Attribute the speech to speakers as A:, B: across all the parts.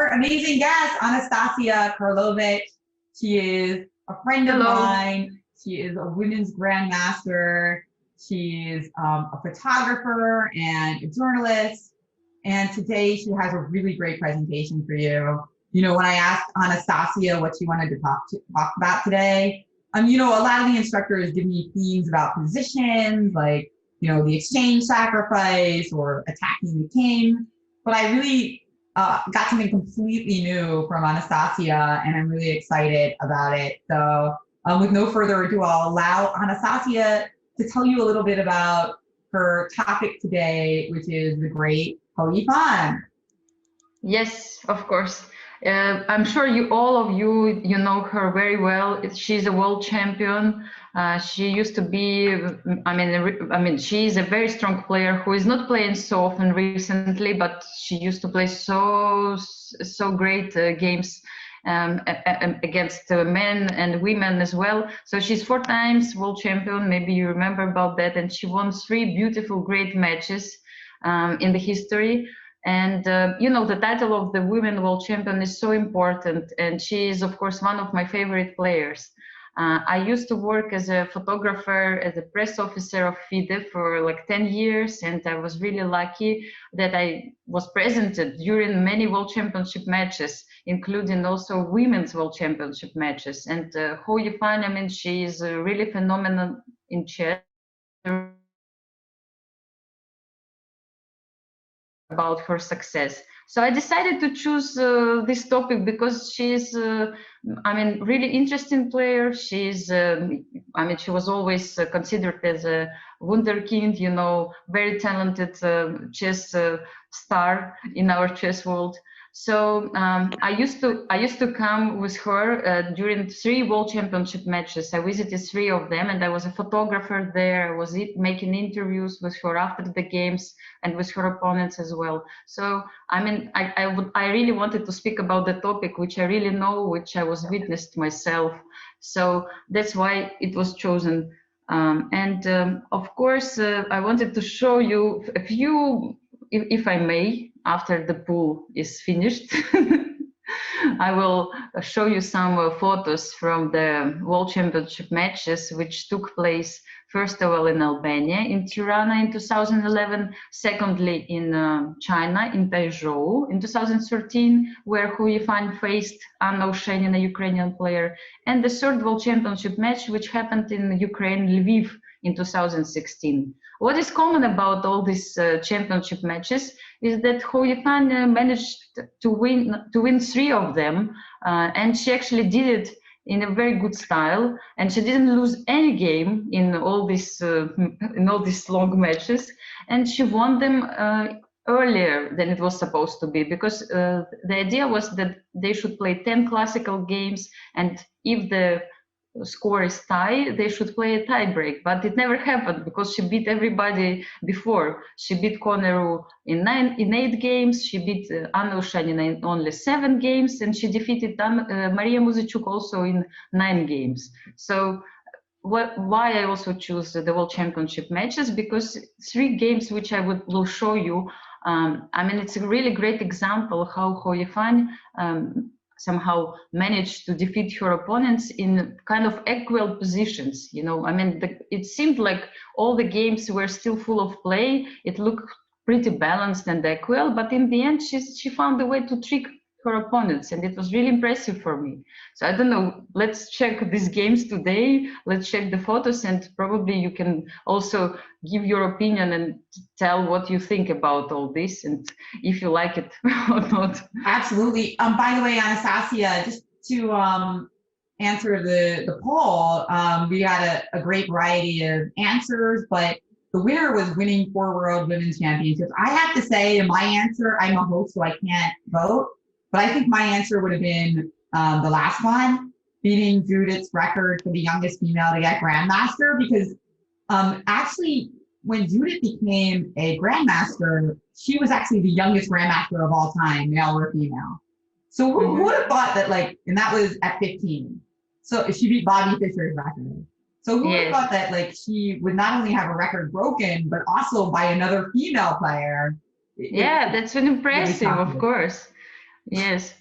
A: our amazing guest, Anastasiya Karlovich. She is a friend of
B: Hello.
A: mine. She is a women's grandmaster. She's a photographer and a journalist. And today she has a really great presentation for you. You know, when I asked Anastasiya what she wanted to talk about today, a lot of the instructors give me themes about positions, like, the exchange sacrifice or attacking the king. But I really got something completely new from Anastasiya, and I'm really excited about it. So with no further ado, I'll allow Anastasiya to tell you a little bit about her topic today, which is the great Hou Yifan.
B: Yes, of course. I'm sure all of you know her very well. She's a world champion. She used to be. She is a very strong player who is not playing so often recently, but she used to play so great games against men and women as well. So she's 4 times world champion. Maybe you remember about that, and she won 3 beautiful, great matches in the history. And the title of the women world champion is so important, and she is, of course, one of my favorite players. I used to work as a photographer, as a press officer of FIDE for like 10 years, and I was really lucky that I was presented during many world championship matches, including also women's world championship matches. And Hou Yifan, she is really phenomenal in chess. About her success. So I decided to choose this topic because she's, really interesting player. She's, she was always considered as a wunderkind, very talented chess star in our chess world. So I used to come with her during 3 world championship matches. I visited 3 of them, and I was a photographer there. I was making interviews with her after the games and with her opponents as well. So I really wanted to speak about the topic, which I really know, which I was witnessed myself. So that's why it was chosen. Of course, I wanted to show you a few, if I may, after the pool is finished. I will show you some photos from the World Championship matches, which took place first of all in Albania, in Tirana in 2011, secondly in China, in Taizhou in 2013, where Hou Yifan faced Anna Ushenina, a Ukrainian player, and the 3rd World Championship match, which happened in Ukraine, Lviv, in 2016. What is common about all these championship matches is that Hou Yifan managed to win 3 of them, and she actually did it in a very good style, and she didn't lose any game in all these long matches, and she won them earlier than it was supposed to be, because the idea was that they should play 10 classical games, and if the score is tie, they should play a tie break. But it never happened because she beat everybody before. She beat Koneru in 8 games. She beat Anna Ushenina in only 7 games, and she defeated Maria Muzichuk also in 9 games. So why I also choose the World Championship matches, because 3 games which I will show you. It's a really great example how Hou Yifan somehow managed to defeat her opponents in kind of equal positions. It seemed like all the games were still full of play. It looked pretty balanced and equal, but in the end, she found a way to trick her opponents, and it was really impressive for me. So I don't know, let's check these games today. Let's check the photos, and probably you can also give your opinion and tell what you think about all this and if you like it or not.
A: Absolutely. By the way, Anastasiya, just to answer the poll, we had a great variety of answers, but the winner was winning 4 World Women's Championships. I have to say, in my answer, I'm a host, so I can't vote, but I think my answer would have been the last one, beating Judith's record for the youngest female to get Grandmaster, because actually, when Judith became a Grandmaster, she was actually the youngest Grandmaster of all time, male or female. So who would have thought that, and that was at 15. So she beat Bobby Fischer's record. So who would have thought that, she would not only have a record broken, but also by another female player?
B: Yeah, that's an impressive, of course. Yes.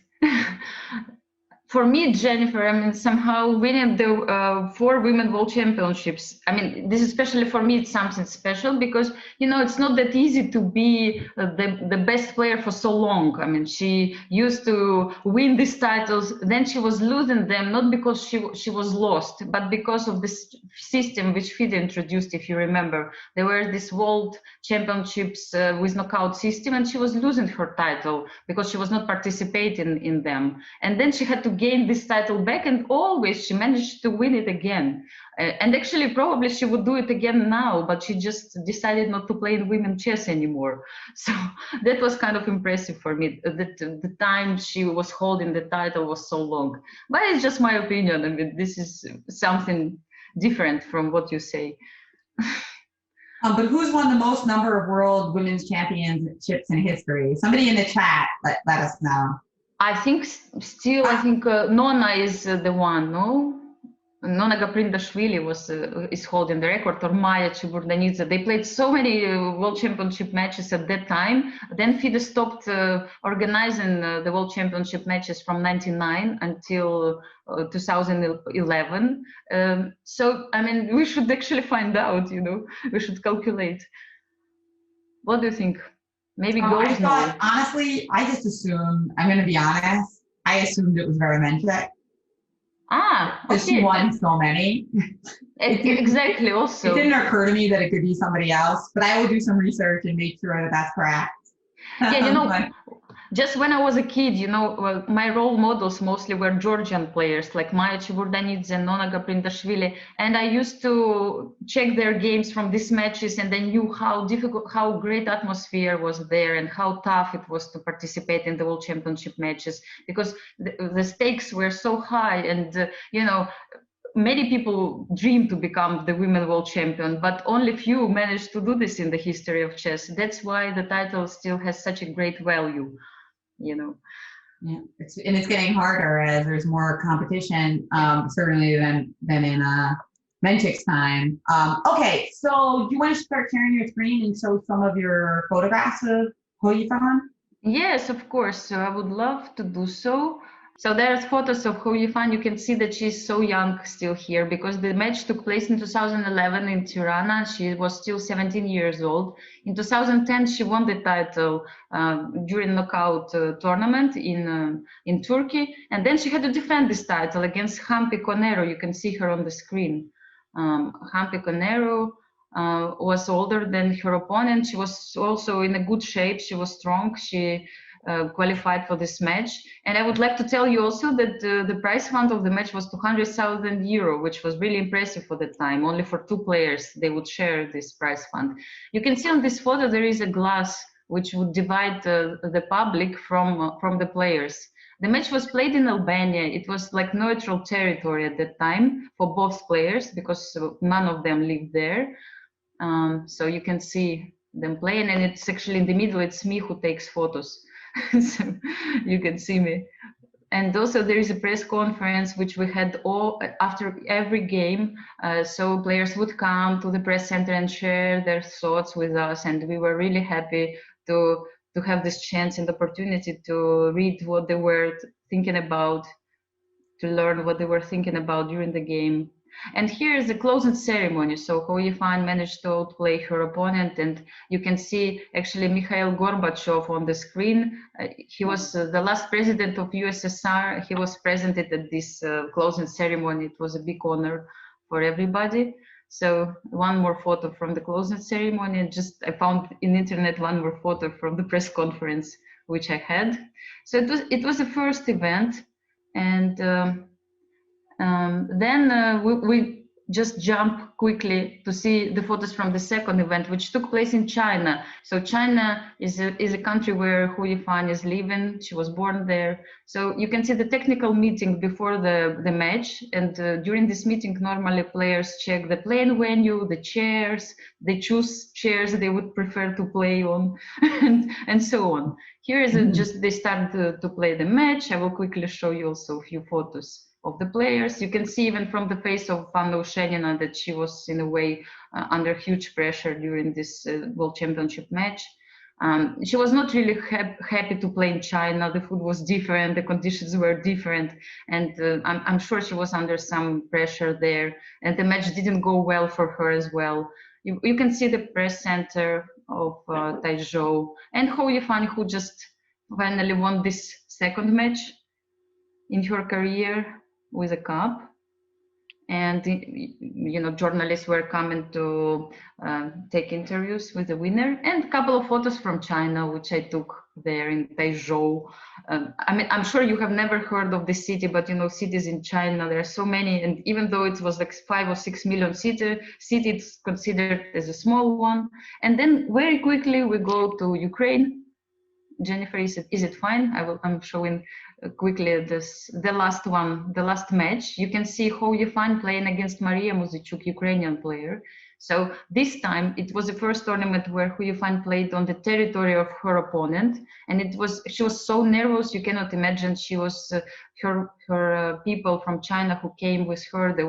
B: For me, Jennifer, I mean, somehow winning the 4 women world championships. I mean, this especially for me, it's something special because it's not that easy to be the best player for so long. I mean, she used to win these titles, then she was losing them not because she was lost, but because of this system which FIDE introduced. If you remember, there were these world championships with knockout system, and she was losing her title because she was not participating in them. And then she had to gain this title back, and always she managed to win it again. And actually, probably she would do it again now, but she just decided not to play in women chess anymore. So that was kind of impressive for me. That the time she was holding the title was so long. But it's just my opinion. I mean, this is something different from what you say.
A: But who's won the most number of world women's championships in history? Somebody in the chat let us know.
B: I think still, Nona is the one, no? Nona Gaprindashvili is holding the record, or Maya Chiburdanidze. They played so many World Championship matches at that time. Then FIDE stopped organizing the World Championship matches from 1999 until 2011. So, I mean, we should actually find out, we should calculate. What do you think? Maybe girls know.
A: Honestly, I just assumed, I'm going to be honest, I assumed it was Veromenchik. Because she won so many.
B: Exactly, also.
A: It didn't occur to me that it could be somebody else, but I will do some research and make sure that that's correct.
B: Yeah, just when I was a kid, my role models mostly were Georgian players like Maya Chiburdanidze and Nona Gaprindashvili, and I used to check their games from these matches, and I knew how great atmosphere was there, and how tough it was to participate in the World Championship matches, because the stakes were so high, and many people dream to become the women world champion, but only few managed to do this in the history of chess. That's why the title still has such a great value.
A: Yeah, it's getting harder as there's more competition, certainly than in Menchik's time. Okay, so do you want to start sharing your screen and show some of your photographs of Hou Yifan?
B: Yes, of course. So I would love to do so. So there's photos of Hou Yifan. You can see that she's so young still here, because the match took place in 2011 in Tirana. She was still 17 years old. In 2010, she won the title during knockout tournament in Turkey. And then she had to defend this title against Hampi Conero. You can see her on the screen. Hampi Conero was older than her opponent. She was also in a good shape. She was strong. She qualified for this match. And I would like to tell you also that the prize fund of the match was 200,000 euro, which was really impressive for the time. Only for 2 players they would share this prize fund. You can see on this photo there is a glass which would divide the public from the players. The match was played in Albania. It was like neutral territory at that time for both players, because none of them lived there. So you can see them playing, and it's actually in the middle, it's me who takes photos. So you can see me. And also there is a press conference which we had after every game. So players would come to the press center and share their thoughts with us, and we were really happy to have this chance and opportunity to read what they were thinking about, to learn what they were thinking about during the game. And here is the closing ceremony. So Hou Yifan managed to outplay her opponent, and you can see actually Mikhail Gorbachev on the screen. He was the last president of USSR. He was present at this closing ceremony. It was a big honor for everybody. So one more photo from the closing ceremony, and I found in internet one more photo from the press conference which I had. So it was the first event, and then we just jump quickly to see the photos from the second event, which took place in China. So China is a country where Hou Yifan is living. She was born there. So you can see the technical meeting before the match. And during this meeting, normally players check the playing venue, the chairs, they choose chairs they would prefer to play on, and so on. Here is just they start to play the match. I will quickly show you also a few photos of the players. You can see even from the face of Anna Ushenina that she was in a way under huge pressure during this World Championship match. She was not really happy to play in China. The food was different, the conditions were different, and I'm sure she was under some pressure there. And the match didn't go well for her as well. You can see the press center of Taizhou, and Hou Yifan, who just finally won this second match in her career with a cup. And journalists were coming to take interviews with the winner, and a couple of photos from China, which I took there in Taizhou. I'm sure you have never heard of this city, but cities in China, there are so many, and even though it was like 5 or 6 million city, it's considered as a small one. And then very quickly we go to Ukraine. Jennifer, is it fine? I'm showing quickly the last match. You can see Hou Yifan playing against Maria Muzichuk, Ukrainian player. So this time it was the first tournament where Hou Yifan played on the territory of her opponent, and she was so nervous you cannot imagine. She was her people from China who came with her. They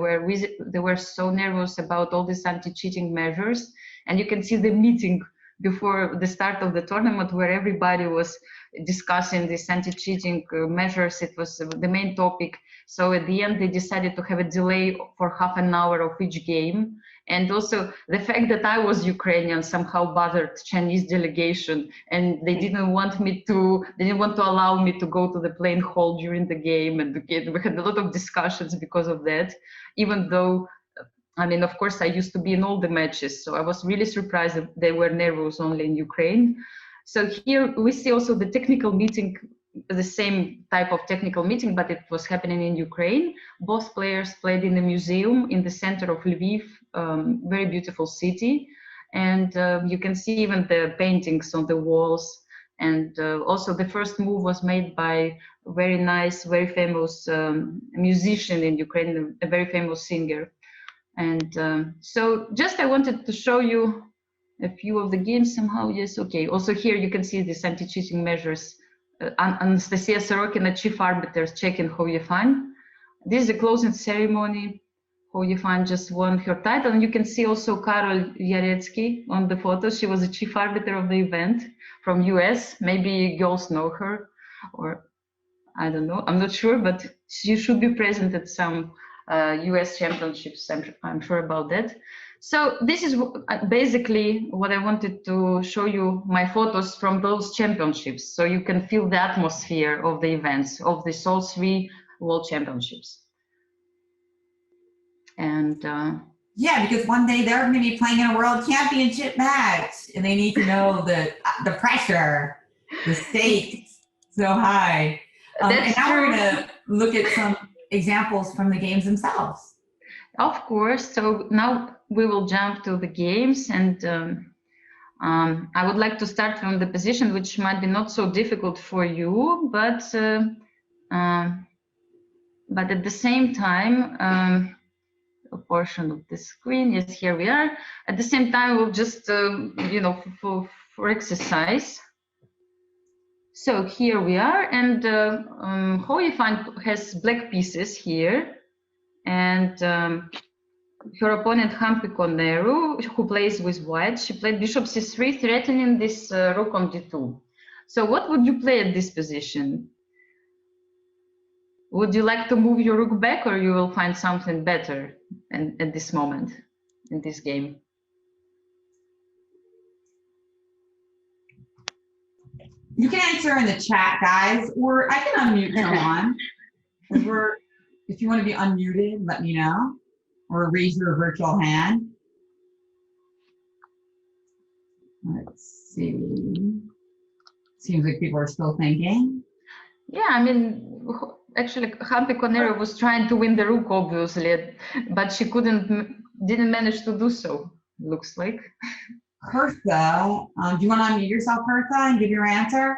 B: were so nervous about all these anti-cheating measures, and you can see the meeting before the start of the tournament where everybody was discussing these anti-cheating measures. It was the main topic. So at the end, they decided to have a delay for half an hour of each game. And also the fact that I was Ukrainian somehow bothered Chinese delegation, and they didn't want to allow me to go to the playing hall during the game. And we had a lot of discussions because of that, even though of course, I used to be in all the matches, so I was really surprised that they were nervous only in Ukraine. So here we see also the technical meeting, the same type of technical meeting, but it was happening in Ukraine. Both players played in a museum in the center of Lviv, very beautiful city. And you can see even the paintings on the walls. And also the first move was made by a very nice, very famous musician in Ukraine, a very famous singer. And so just I wanted to show you a few of the games somehow. Yes, okay. Also here you can see these anti-cheating measures. Anastasiya Sorokina, chief arbiter, checking Hou Yifan. This is the closing ceremony. Hou Yifan just won her title. And you can see also Karol Yaretsky on the photo. She was the chief arbiter of the event from US. Maybe girls know her, or I don't know. I'm not sure, but she should be present at some US championships, I'm sure about that. So this is basically what I wanted to show you, my photos from those championships, so you can feel the atmosphere of the events, of the all 3 World Championships. And
A: yeah, because one day they're going to be playing in a World Championship match, and they need to know the pressure, the stakes so high. And now we're going to look at some examples from the games themselves.
B: Of course. So now we will jump to the games, and I would like to start from the position which might be not so difficult for you, but at the same time, a portion of the screen, yes, here we are. At the same time, we'll just for exercise. So here we are, and Hou Yifan has black pieces here, and her opponent Hampi Koneru, who plays with white, she played bishop c3, threatening this rook on d2. So what would you play at this position? Would you like to move your rook back, or you will find something better at this moment in this game?
A: You can answer in the chat, guys, or I can unmute someone. If you want to be unmuted, let me know, or raise your virtual hand. Let's see. Seems like people are still thinking.
B: Yeah, I mean, actually, Hampi Koneru was trying to win the rook, obviously, but she didn't manage to do so, looks like.
A: Hertha, do you want to unmute yourself, Hertha, and give your answer?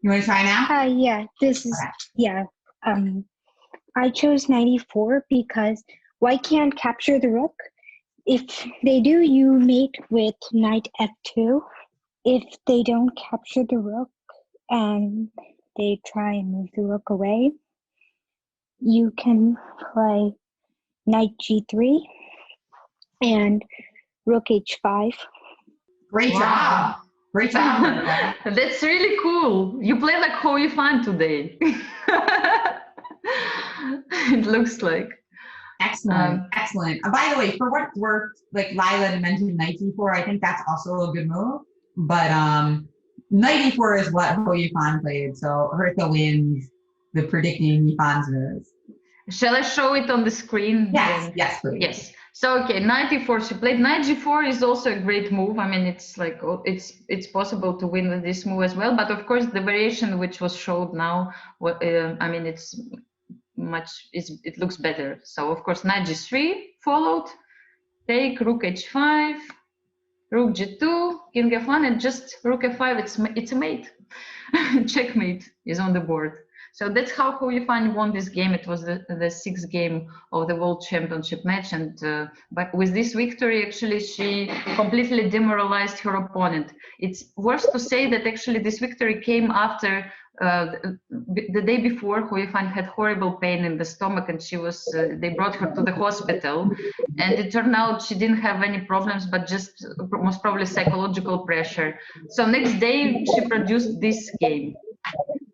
A: You want to try now?
C: Yeah, this is, yeah. I chose 94 because white can't capture the rook. If they do, you mate with knight f2. If they don't capture the rook and they try and move the rook away, you can play knight g3 and rook h5.
A: Great job. Great job. Martha.
B: That's really cool. You play like Hou Yifan today. It looks like.
A: Excellent, excellent. By the way, for what it's worth, like Lila mentioned knight e4, I think that's also a good move. But knight e4 is what Hou Yifan played, so Hertha wins the predicting Yifan's moves.
B: Shall I show it on the screen?
A: Yes, yes, please.
B: Yes. So okay, knight e4. She played knight g4 is also a great move. I mean, it's like it's possible to win with this move as well. But of course, the variation which was showed now, I mean, it's it looks better. So of course, knight g3 followed. Take rook h5, rook g2, king f1, and just rook f5. It's a mate. Checkmate is on the board. So that's how Hou Yifan won this game. It was the sixth game of the World Championship match, and but with this victory, actually, she completely demoralized her opponent. It's worth to say that actually this victory came after the day before. Hou Yifan had horrible pain in the stomach, and she was. They brought her to the hospital, and it turned out she didn't have any problems, but just most probably psychological pressure. So next day she produced this game.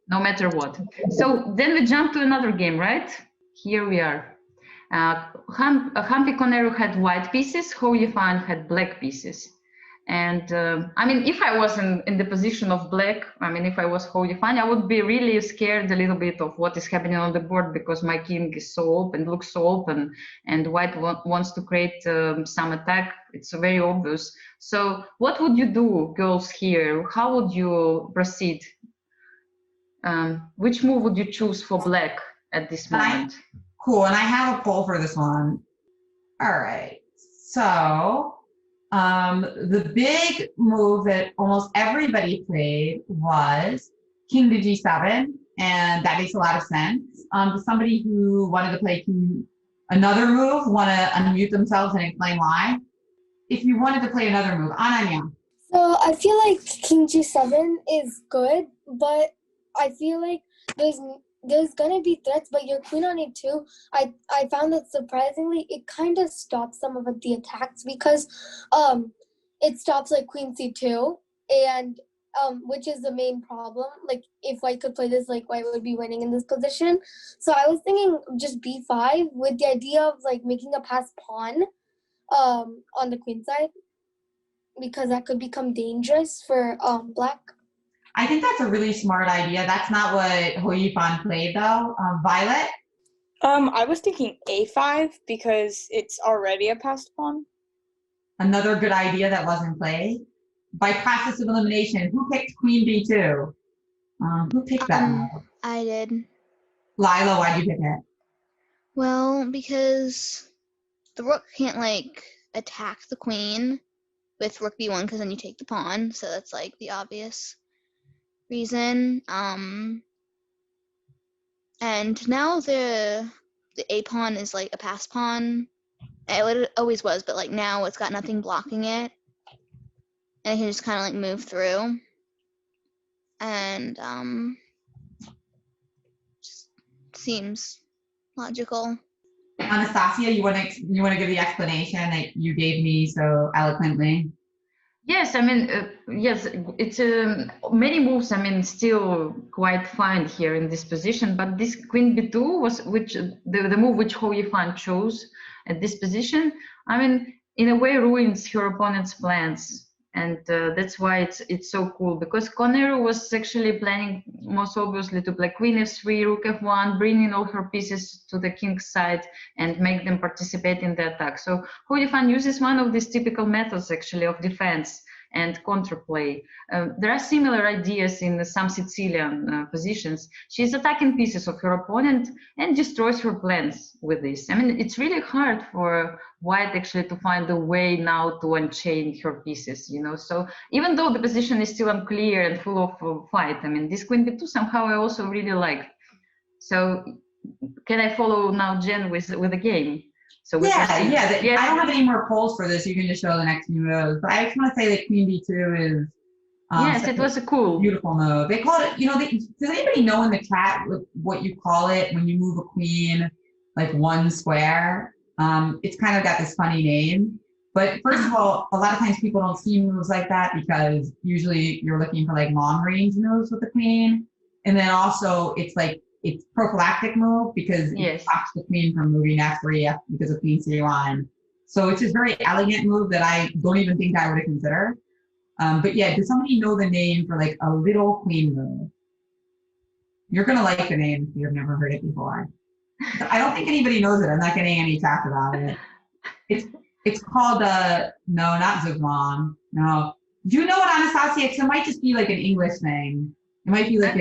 B: No matter what. So then we jump to another game, right? Here we are. Hampi Koneru had white pieces, Hou Yifan had black pieces. And I mean, if I was in the position of black, I mean, if I was Hou Yifan, I would be really scared a little bit of what is happening on the board, because my king is so open, looks so open, and white wants to create some attack. It's very obvious. So what would you do, girls, here? How would you proceed? Which move would you choose for black at this moment?
A: Cool, and I have a poll for this one. All right, so the big move that almost everybody played was king to g7, and that makes a lot of sense. Somebody who wanted to play another move want to unmute themselves and explain why? If you wanted to play another move, Ananya.
D: So I feel like king g7 is good, but I feel like there's gonna be threats, but your queen on e2, I found that surprisingly it kind of stops some of the attacks, because it stops like queen c2, and which is the main problem. Like if white could play this, like white would be winning in this position. So I was thinking just b5 with the idea of like making a passed pawn on the queen side, because that could become dangerous for black.
A: I think that's a really smart idea. That's not what Hou Yifan played, though. Violet?
E: I was thinking a5 because it's already a passed pawn.
A: Another good idea that wasn't played. By process of elimination, who picked queen b2? Who picked that?
F: I did.
A: Lila, why'd you pick it?
F: Well, because the rook can't like attack the queen with rook b1, because then you take the pawn. So that's like the obvious reason. And now the a pawn is like a pass pawn. It always was, but like now it's got nothing blocking it, and it can just kind of like move through. And just seems logical.
A: Anastasia, you want to give the explanation that you gave me so eloquently?
B: Yes, I mean, yes, it's many moves, I mean, still quite fine here in this position, but this queen b2 was the move which Hou Yifan chose at this position, I mean, in a way ruins her opponent's plans. And that's why it's so cool, because Koneru was actually planning most obviously to play queen f3, rook f1, bring in all her pieces to the king's side and make them participate in the attack. So Hou Yifan uses one of these typical methods actually of defense and counterplay. There are similar ideas in some Sicilian positions. She's attacking pieces of her opponent and destroys her plans with this. I mean, it's really hard for white actually to find a way now to unchain her pieces, you know. So even though the position is still unclear and full of fight, I mean, this queen b2 somehow I also really like. So can I follow now Jen with the game? So
A: yeah. I don't have any more polls for this. You can just show the next few moves. But I just want to say that queen b2 is
B: yes, it was a cool,
A: beautiful move. They call it, you know, does anybody know in the chat what you call it when you move a queen like one square? It's kind of got this funny name. But first of all, a lot of times people don't see moves like that because usually you're looking for like long range moves with the queen. And then also it's like, it's prophylactic move because it stops the queen from moving F3 because of queen C1. So it's just very elegant move that I don't even think I would consider. But yeah, does somebody know the name for like a little queen move? You're gonna like the name if you've never heard it before. I don't think anybody knows it. I'm not getting any chat about it. It's called no, not Zugmon. No. Do you know what, Anastasiya? It might just be like an English thing. It might be like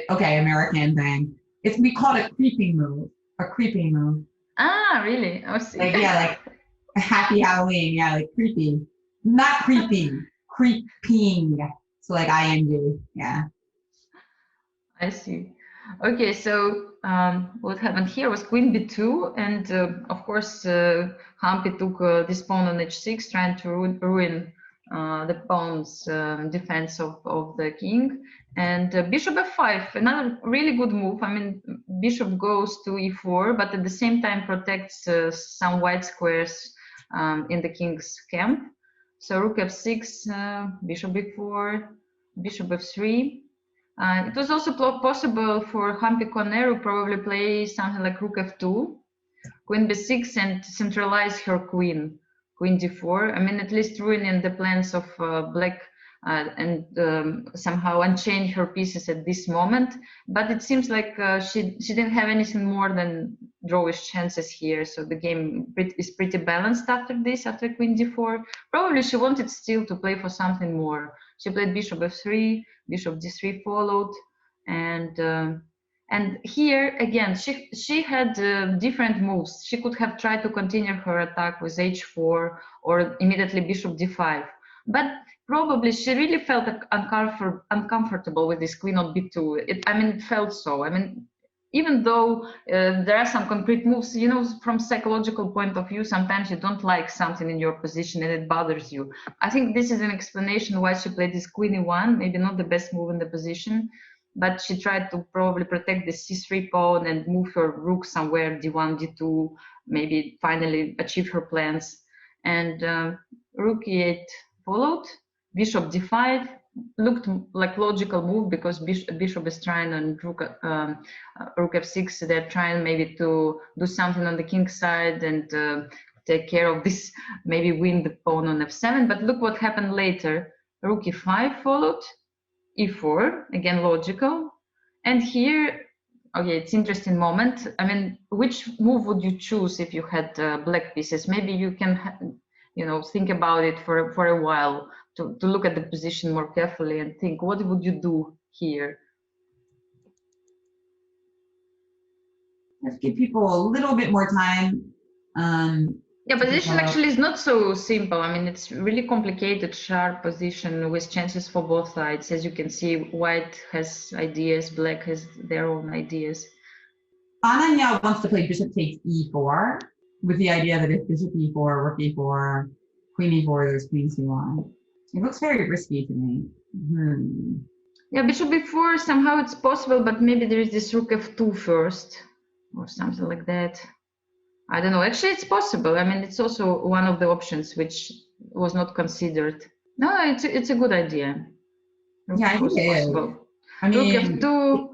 A: okay, American thing. We call it a creeping move. A creeping move.
B: Ah, really? Oh, see.
A: Like, yeah, like a happy Halloween. Yeah, like creepy. Not creepy. Creeping. So like ing. Yeah.
B: I see. Okay, so what happened here was queen b2, and of course Hampi took this pawn on h6, trying to ruin the pawn's defense of the king. And bishop f5, another really good move. I mean, bishop goes to e4, but at the same time protects some white squares in the king's camp. So rook f6, bishop b4, bishop f3. It was also possible for Hampi Koneru probably play something like rook f2, queen b6, and centralize her queen, queen d4. I mean, at least ruining the plans of black and somehow unchain her pieces at this moment. But it seems like she didn't have anything more than drawish chances here. So the game is pretty balanced after this, after queen d4. Probably she wanted still to play for something more. She played bishop f3, bishop d3 followed, and here again she had different moves. She could have tried to continue her attack with h4 or immediately bishop d5, but probably she really felt uncomfortable with this queen on b2. It felt so. I mean, even though there are some concrete moves, you know, from psychological point of view, sometimes you don't like something in your position and it bothers you. I think this is an explanation why she played this queen e1, maybe not the best move in the position, but she tried to probably protect the c3 pawn and move her rook somewhere, d1, d2, maybe finally achieve her plans. And rook e8 followed, bishop d5, looked like logical move because bishop is trying on rook f6. They're trying maybe to do something on the king's side and take care of this, maybe win the pawn on f7. But look what happened later. Rook e5 followed, e4, again logical. And here, okay, it's interesting moment. I mean, which move would you choose if you had black pieces? Maybe you can, you know, think about it for a while. To look at the position more carefully and think, what would you do here?
A: Let's give people a little bit more time.
B: Yeah, position actually is not so simple. I mean, it's really complicated, sharp position with chances for both sides. As you can see, white has ideas, black has their own ideas.
A: Ananya wants to play bishop takes e4 with the idea that if bishop e4, rook e4, queen e4, there's queen c1. It looks very risky to me.
B: Yeah, bishop b4, somehow it's possible, but maybe there is this rook f2 first or something like that. I don't know. Actually, it's possible. I mean, it's also one of the options which was not considered. No, it's a good idea. Rook
A: yeah, I think it is. I mean, rook f2.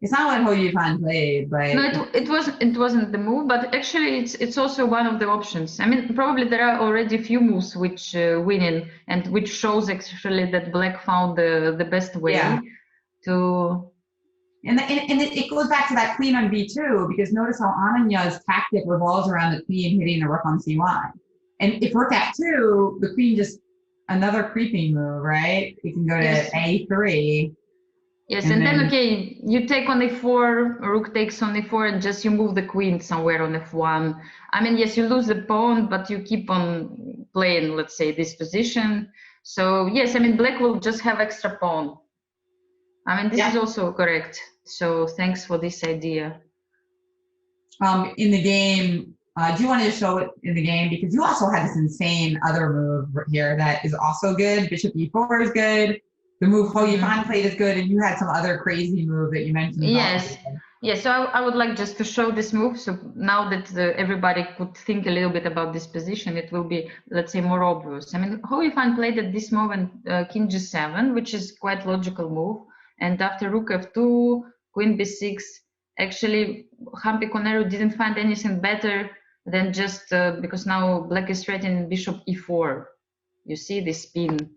A: It's not what Hou Yifan played, but
B: no, it wasn't the move. But actually, it's also one of the options. I mean, probably there are already a few moves which winning and which shows actually that black found the best way to.
A: And it goes back to that queen on b2 because notice how Ananya's tactic revolves around the queen hitting the rook on c1. And if rook f2, the queen just another creeping move, right? You can go to a3.
B: Yes, and then okay, you take on e4, rook takes on e4, and just you move the queen somewhere on f1. I mean, yes, you lose the pawn, but you keep on playing, let's say, this position. So yes, I mean, black will just have extra pawn. I mean, this is also correct. So thanks for this idea.
A: In the game, do you want to show it in the game? Because you also had this insane other move here that is also good. Bishop e4 is good. The move Hou Yifan played is good, and you had some other crazy move that you mentioned.
B: Yes, Yeah, so I would like just to show this move. So now that everybody could think a little bit about this position, it will be, let's say, more obvious. I mean, Hou Yifan played at this moment King G7, which is quite logical move. And after Rook F2, Queen B6, actually, Hampi Koneru didn't find anything better than just because now Black is threatening Bishop E4. You see this spin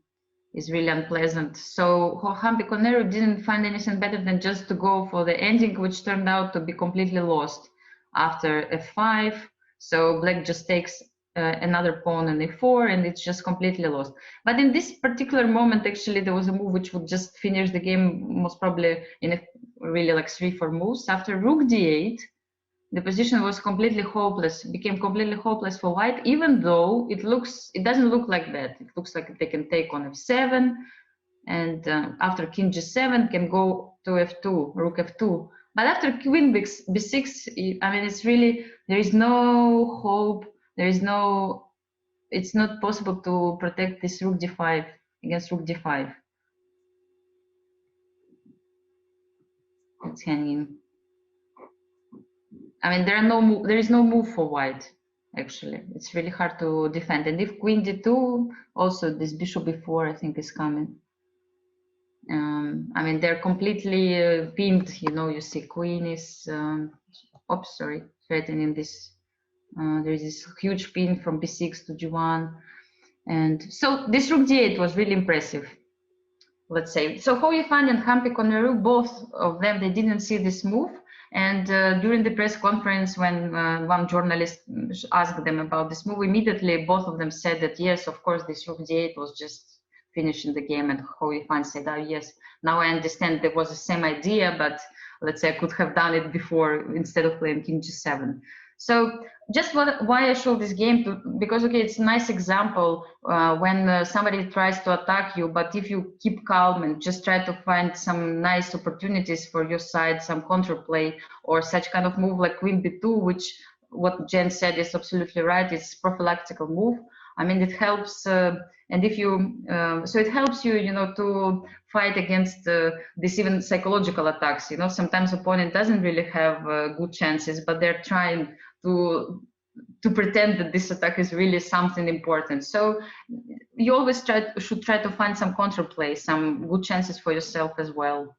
B: is really unpleasant. So Hampi Koneru didn't find anything better than just to go for the ending, which turned out to be completely lost after F5. So Black just takes another pawn on E4, and it's just completely lost. But in this particular moment, actually, there was a move which would just finish the game most probably in a really like 3-4 moves. After Rook D8, the position was completely hopeless, became completely hopeless for white, even though it doesn't look like that. It looks like they can take on F7, and after King G7 can go to F2, Rook F2. But after Queen B6, I mean, it's really, there is no hope, it's not possible to protect this Rook D5 against Rook D5. It's hanging. I mean, there is no move for white, actually. It's really hard to defend. And if Queen D2, also this Bishop B4, I think, is coming. I mean, they're completely pinned, you know, you see Queen is, threatening this. There is this huge pin from B6 to G1. And so this Rook D8 was really impressive, let's say. So Hou Yifan and Hampi Koneru, both of them, they didn't see this move. And during the press conference, when one journalist asked them about this move, immediately both of them said that, yes, of course, this Rook D8 was just finishing the game. And Hou Yifan said, oh, yes, now I understand there was the same idea, but let's say I could have done it before instead of playing King G7. So just why I show this game, because, okay, it's a nice example when somebody tries to attack you, but if you keep calm and just try to find some nice opportunities for your side, some counterplay or such kind of move like Queen B2, which what Jen said is absolutely right, it's prophylactical move. I mean, it helps, and if you, so it helps you, you know, to fight against these even psychological attacks. You know, sometimes opponent doesn't really have good chances, but they're trying to pretend that this attack is really something important. So you always should try to find some counterplay, some good chances for yourself as well.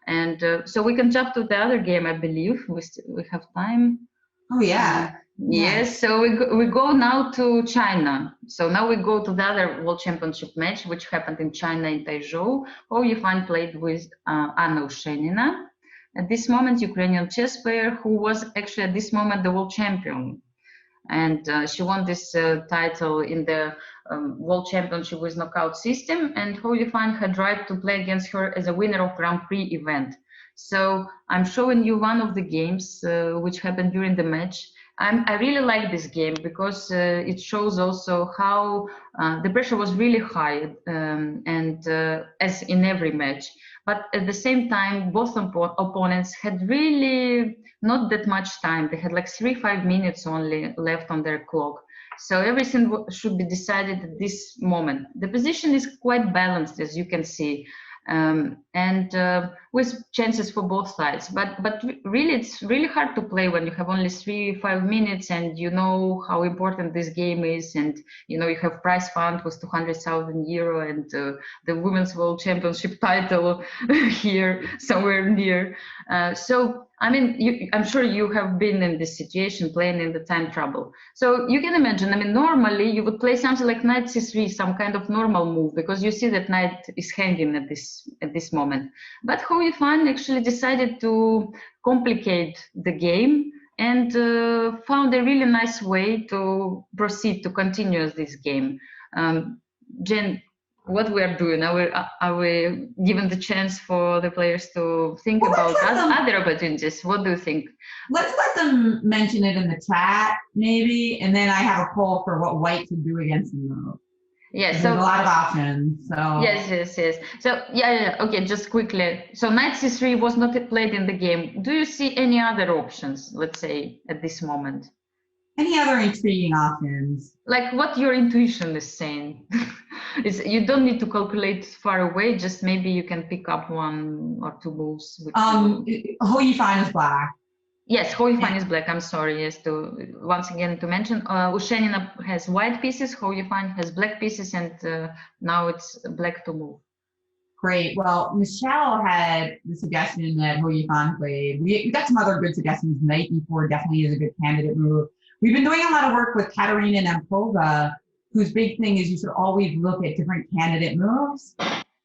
B: And so we can jump to the other game, I believe. We have time.
A: Oh, yeah.
B: Yes, so we go now to China. So now we go to the other World Championship match, which happened in China in Taizhou. Hou Yifan played with Anna Ushenina. At this moment, Ukrainian chess player who was actually at this moment the world champion. And she won this title in the World Championship with knockout system. And Hou Yifan had right to play against her as a winner of Grand Prix event. So I'm showing you one of the games which happened during the match. I really like this game because it shows also how the pressure was really high and as in every match. But at the same time, both opponents had really not that much time. They had like 3-5 minutes only left on their clock. So everything should be decided at this moment. The position is quite balanced, as you can see. And with chances for both sides, but really it's really hard to play when you have only 3-5 minutes and you know how important this game is, and you know you have prize fund with 200,000 euro and the Women's World Championship title here somewhere near. So I mean, I'm sure you have been in this situation, playing in the time trouble. So you can imagine, I mean, normally you would play something like knight c3, some kind of normal move, because you see that knight is hanging at this moment. But Hou Yifan actually decided to complicate the game and found a really nice way to proceed, to continue this game. Jen, what we are doing? Are we given the chance for the players to think about other opportunities? What do you think?
A: Let's let them mention it in the chat, maybe, and then I have a poll for what white should do against them.
B: Yes,
A: so there's a lot of options. So
B: yes. So yeah. Okay, just quickly. So knight c3 was not played in the game. Do you see any other options? Let's say at this moment.
A: Any other intriguing options?
B: Like what your intuition is saying. You don't need to calculate far away. Just maybe you can pick up 1 or 2 moves.
A: Hou Yifan is black.
B: Yes, Hou Yifan is black. I'm sorry. Yes, once again to mention, Ushenina has white pieces. Hou Yifan has black pieces, and now it's black to move.
A: Great. Well, Michelle had the suggestion that Hou Yifan played. We got some other good suggestions. Knight e4 definitely is a good candidate move. We've been doing a lot of work with Katerina Nemkova, whose big thing is you should always look at different candidate moves.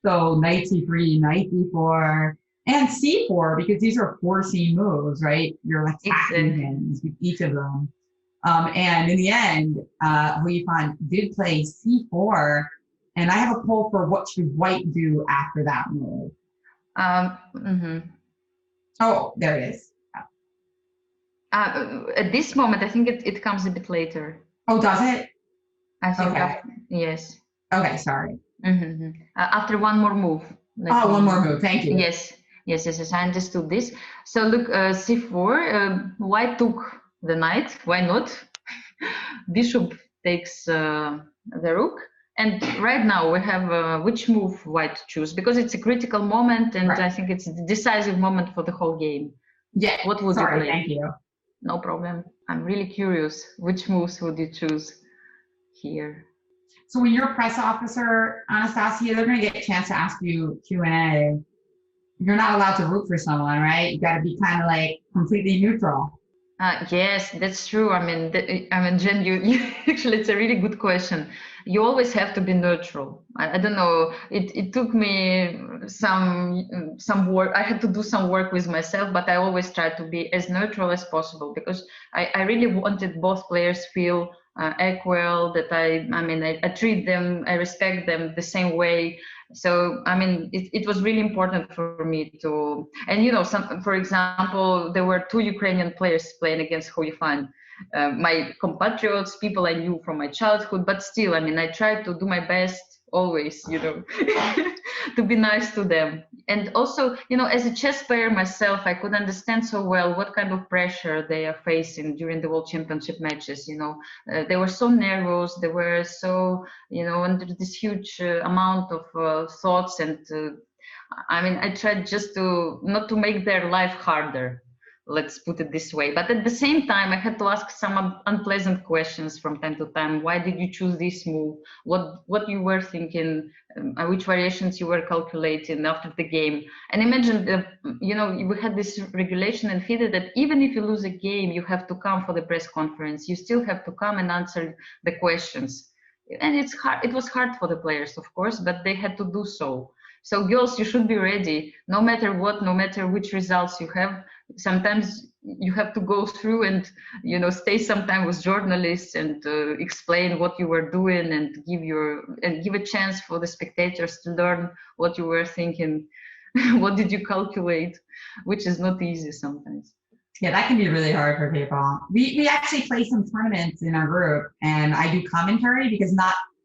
A: So knight c3, knight d4, and c4, because these are forcing moves, right? You're attacking him with each of them. And in the end, Hou Yifan did play c4, and I have a poll for what should white do after that move. Oh, there it is.
B: At this moment, I think it comes a bit later.
A: Oh, does it?
B: I think
A: okay.
B: Yes.
A: Okay, sorry.
B: After one more move.
A: One more move. Thank you.
B: Yes. I understood this. So look, c4. White took the knight. Why not? Bishop takes the rook. And right now we have which move white to choose, because it's a critical moment, and I think it's a decisive moment for the whole game.
A: Yeah.
B: What would you play?
A: Thank you.
B: No problem. I'm really curious. Which moves would you choose here?
A: So when you're a press officer, Anastasiya, they're going to get a chance to ask you Q&A. You're not allowed to root for someone, right? You got to be kind of like completely neutral.
B: Yes, that's true. I mean, Jen, actually, it's a really good question. You always have to be neutral. I don't know. It took me some work. I had to do some work with myself, but I always try to be as neutral as possible, because I really wanted both players feel equal. That I treat them, I respect them the same way. So I mean, it was really important for me to, and for example, there were 2 Ukrainian players playing against Hou Yifan, my compatriots, people I knew from my childhood, but still, I tried to do my best always, to be nice to them. And also, as a chess player myself, I could understand so well what kind of pressure they are facing during the World Championship matches. They were so nervous, they were so, under this huge amount of thoughts, and I tried just not to make their life harder. Let's put it this way. But at the same time, I had to ask some unpleasant questions from time to time. Why did you choose this move? What you were thinking? Which variations you were calculating after the game? And imagine, we had this regulation in FIDE that even if you lose a game, you have to come for the press conference. You still have to come and answer the questions. And it's hard. It was hard for the players, of course, but they had to do so. So girls, you should be ready, no matter what, no matter which results you have. Sometimes you have to go through and, stay sometime with journalists and explain what you were doing, and give a chance for the spectators to learn what you were thinking. What did you calculate, which is not easy sometimes.
A: Yeah, that can be really hard for people. We actually play some tournaments in our group, and I do commentary, because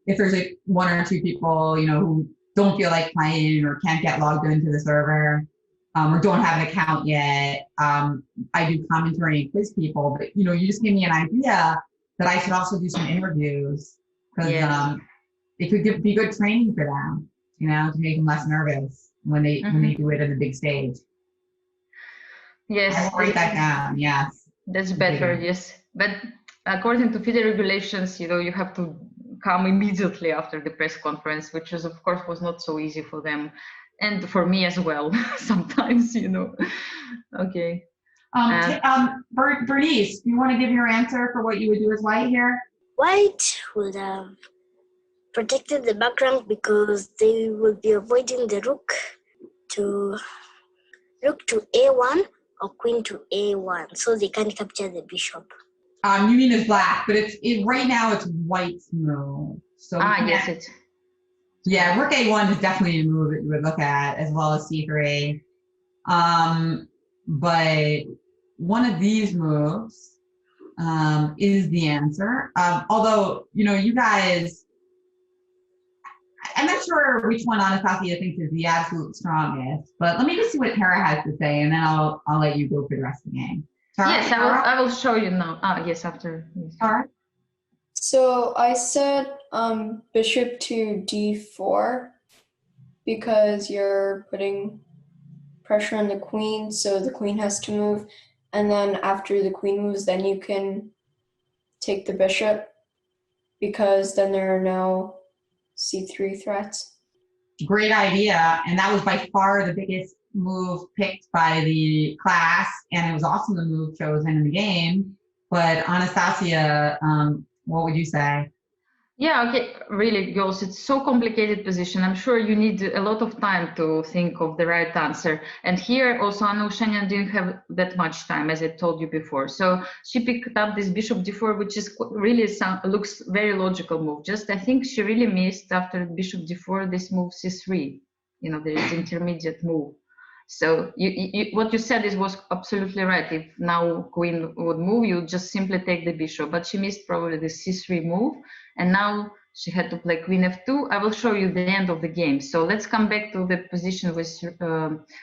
A: if there's like 1 or 2 people, who don't feel like playing or can't get logged into the server, or don't have an account yet, I do commentary and quiz people. But you just gave me an idea that I should also do some interviews, because it could be good training for them, to make them less nervous when they do it on the big stage.
B: Yes,
A: I will write that down. Yes,
B: that's better. Yes, but according to FIDE regulations, you have to come immediately after the press conference, which is, of course, was not so easy for them, and for me as well. Sometimes, Okay.
A: Bernice, do you want to give your answer for what you would do as white here?
G: White would have protected the background, because they would be avoiding the rook to A1 or queen to A1, so they can't capture the bishop.
A: You mean it's black, but right now it's white's move. So
B: yes,
A: rook A1 is definitely a move that you would look at, as well as C3. But one of these moves is the answer. Although, you guys, I'm not sure which one Anastasiya thinks is the absolute strongest, but let me just see what Tara has to say, and then I'll let you go for the rest of the game. Tara,
B: yes, I will show you now. Yes, after.
A: Tara?
H: So I said bishop to d4 because you're putting pressure on the queen, so the queen has to move. And then after the queen moves, then you can take the bishop because then there are no c3 threats.
A: Great idea. And that was by far the biggest move picked by the class. And it was also the move chosen in the game. But Anastasia, what would you say?
B: Yeah, okay, really, girls, it's so complicated position. I'm sure you need a lot of time to think of the right answer. And here also, I know Shannon didn't have that much time, as I told you before. So she picked up this bishop d4, which is really looks very logical move. Just I think she really missed after bishop d4 this move c3. You know, there is intermediate move. So what you said was absolutely right. If now queen would move, you just simply take the bishop. But she missed probably the c3 move. And now she had to play queen f2. I will show you the end of the game. So let's come back to the position with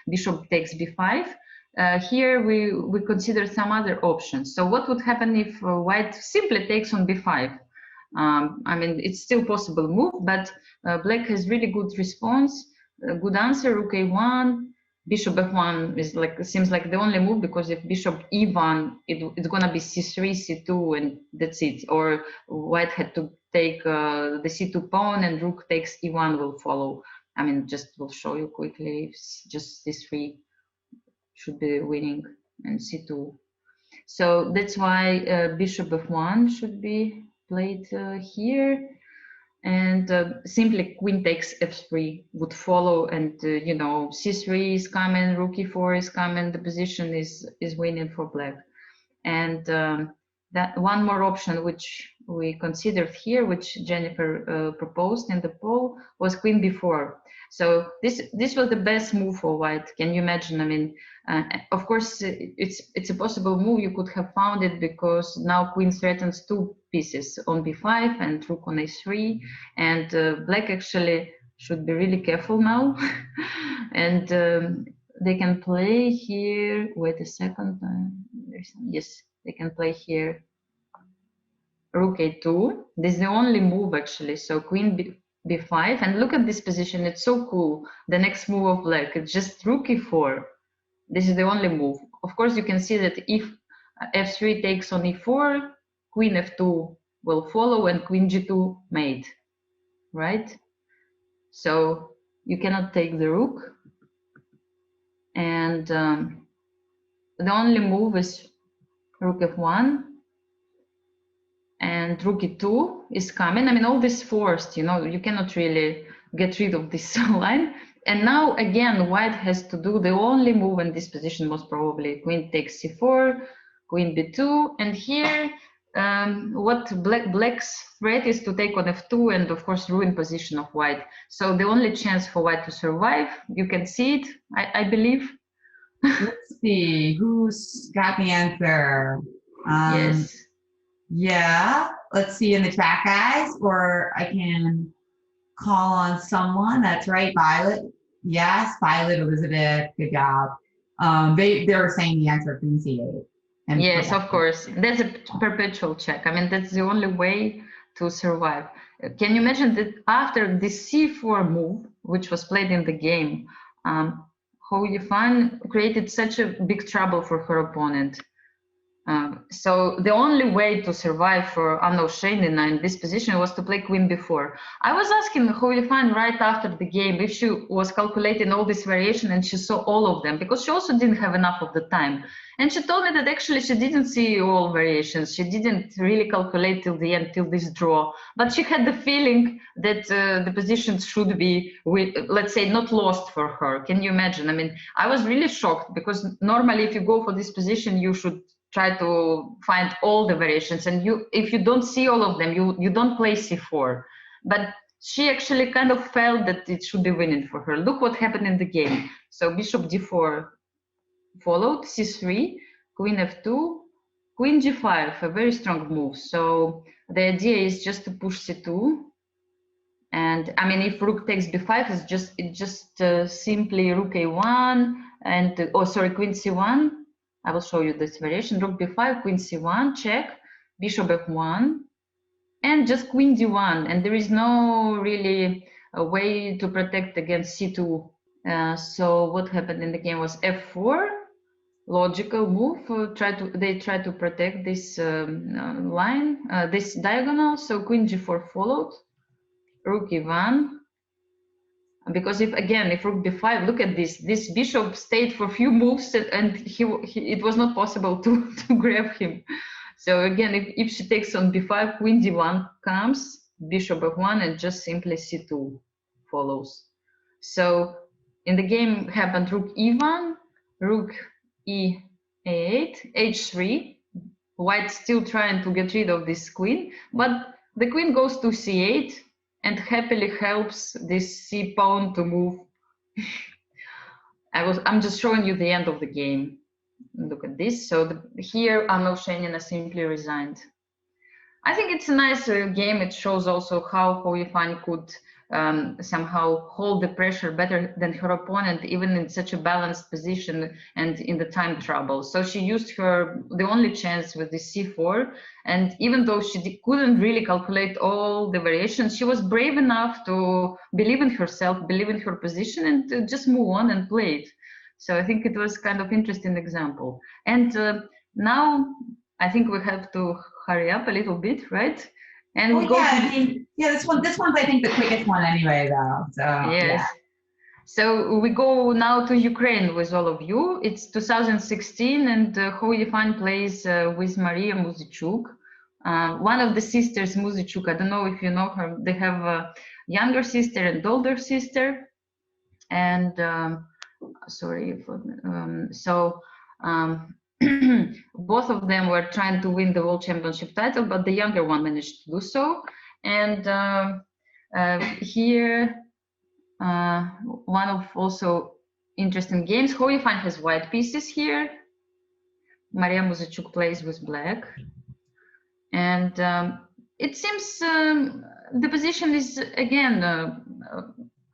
B: bishop takes b5. Here we consider some other options. So what would happen if white simply takes on b5? I mean, it's still possible move, but black has really good response, good answer, rook a1. Bishop f1 is seems like the only move, because if bishop e1, it's gonna be c3, c2, and that's it. Or white had to take the c2 pawn, and rook takes e1 will follow. I mean, just will show you quickly. Just c3 should be winning, and c2. So that's why bishop f1 should be played here. And simply queen takes f3 would follow, and you know, c3 is coming, rook e4 is coming, the position is winning for black. And that one more option which we considered here, which Jennifer proposed in the poll, was queen b4. So this was the best move for white. Can you imagine? I mean, of course, it's a possible move. You could have found it because now queen threatens two pieces on b5 and rook on a3, and black actually should be really careful now. And they can play here. Wait a second. Yes, they can play here rook a2. This is the only move actually. So queen b5, and look at this position. It's so cool. The next move of black, it's just rook e4. This is the only move. Of course, you can see that if f3 takes on e4, queen f2 will follow, and queen g2 mate, right? So you cannot take the rook, and the only move is rook f1, and rook e2 is coming. I mean, all this forced, you know, you cannot really get rid of this line. And now again, white has to do the only move in this position, most probably queen takes c4, queen b2, and here what black's threat is to take on f2 and of course ruin position of white. So the only chance for white to survive, you can see it, I believe.
A: Let's see who's got the answer.
B: Yes.
A: Yeah, let's see in the chat, guys, or I can call on someone. That's right, Violet. Yes, Violet, Elizabeth, good job. They were saying the answer, queen c8. And
B: yes, of course. That's a perpetual check. I mean, that's the only way to survive. Can you imagine that after this c4 move, which was played in the game, Hou Yifan created such a big trouble for her opponent. So the only way to survive for Anna Karenina in this position was to play queen b4. I was asking Hou Yifan right after the game if she was calculating all this variation, and she saw all of them, because she also didn't have enough of the time. And she told me that actually she didn't see all variations. She didn't really calculate till the end, till this draw. But she had the feeling that the positions should be, let's say, not lost for her. Can you imagine? I mean, I was really shocked, because normally if you go for this position, you should try to find all the variations, and if you don't see all of them, you don't play c4. But she actually kind of felt that it should be winning for her. Look what happened in the game. So bishop d4 followed, c3, queen f2, queen g5, a very strong move. So the idea is just to push c2, and I mean, if rook takes b5, it's just simply rook a1 and queen c1. I will show you this variation. Rook b5, queen c1, check, bishop f1, and just queen d1, and there is no really a way to protect against c2. So what happened in the game was f4, logical move. They try to protect this line, this diagonal. So queen g4 followed, rook e1. Because if rook b5, look at this bishop stayed for few moves, and it was not possible to grab him. So again, if she takes on b5, queen d1 comes, bishop f1, and just simply c2 follows. So in the game happened rook e1, rook e8, h3. White still trying to get rid of this queen, but the queen goes to c8 and happily helps this c pawn to move. I'm just showing you the end of the game. Look at this. So here Anna Oshchenina simply resigned. I think it's a nice game. It shows also how Hou Yifan could somehow hold the pressure better than her opponent, even in such a balanced position and in the time trouble. So she used the only chance with the c4, and even though she couldn't really calculate all the variations, she was brave enough to believe in herself, believe in her position, and to just move on and play it. So I think it was kind of interesting example. And now I think we have to hurry up a little bit, right? And we go
A: this one's I think the quickest one anyway, though. So
B: yes. Yeah. So we go now to Ukraine with all of you. It's 2016, and Hou Yifan plays with Maria Muzychuk, one of the sisters, Muzychuk. I don't know if you know her. They have a younger sister and older sister, and both of them were trying to win the world championship title, but the younger one managed to do so. And here, one of also interesting games, Hou Yifan has white pieces here. Maria Muzychuk plays with black. And it seems the position is, again,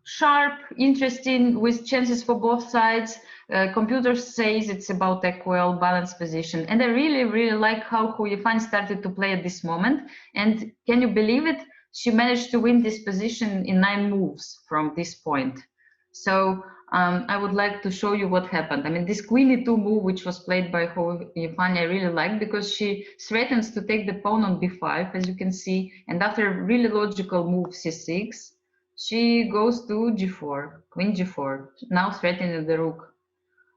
B: sharp, interesting, with chances for both sides. Computer says it's about equal, balanced position. And I really, really like how Hou Yifan started to play at this moment. And can you believe it? She managed to win this position in 9 moves from this point. So I would like to show you what happened. I mean, this queen e2 move, which was played by Hou Yifan, I really like, because she threatens to take the pawn on b5, as you can see. And after a really logical move, c6, she goes to g4, queen g4, now threatening the rook.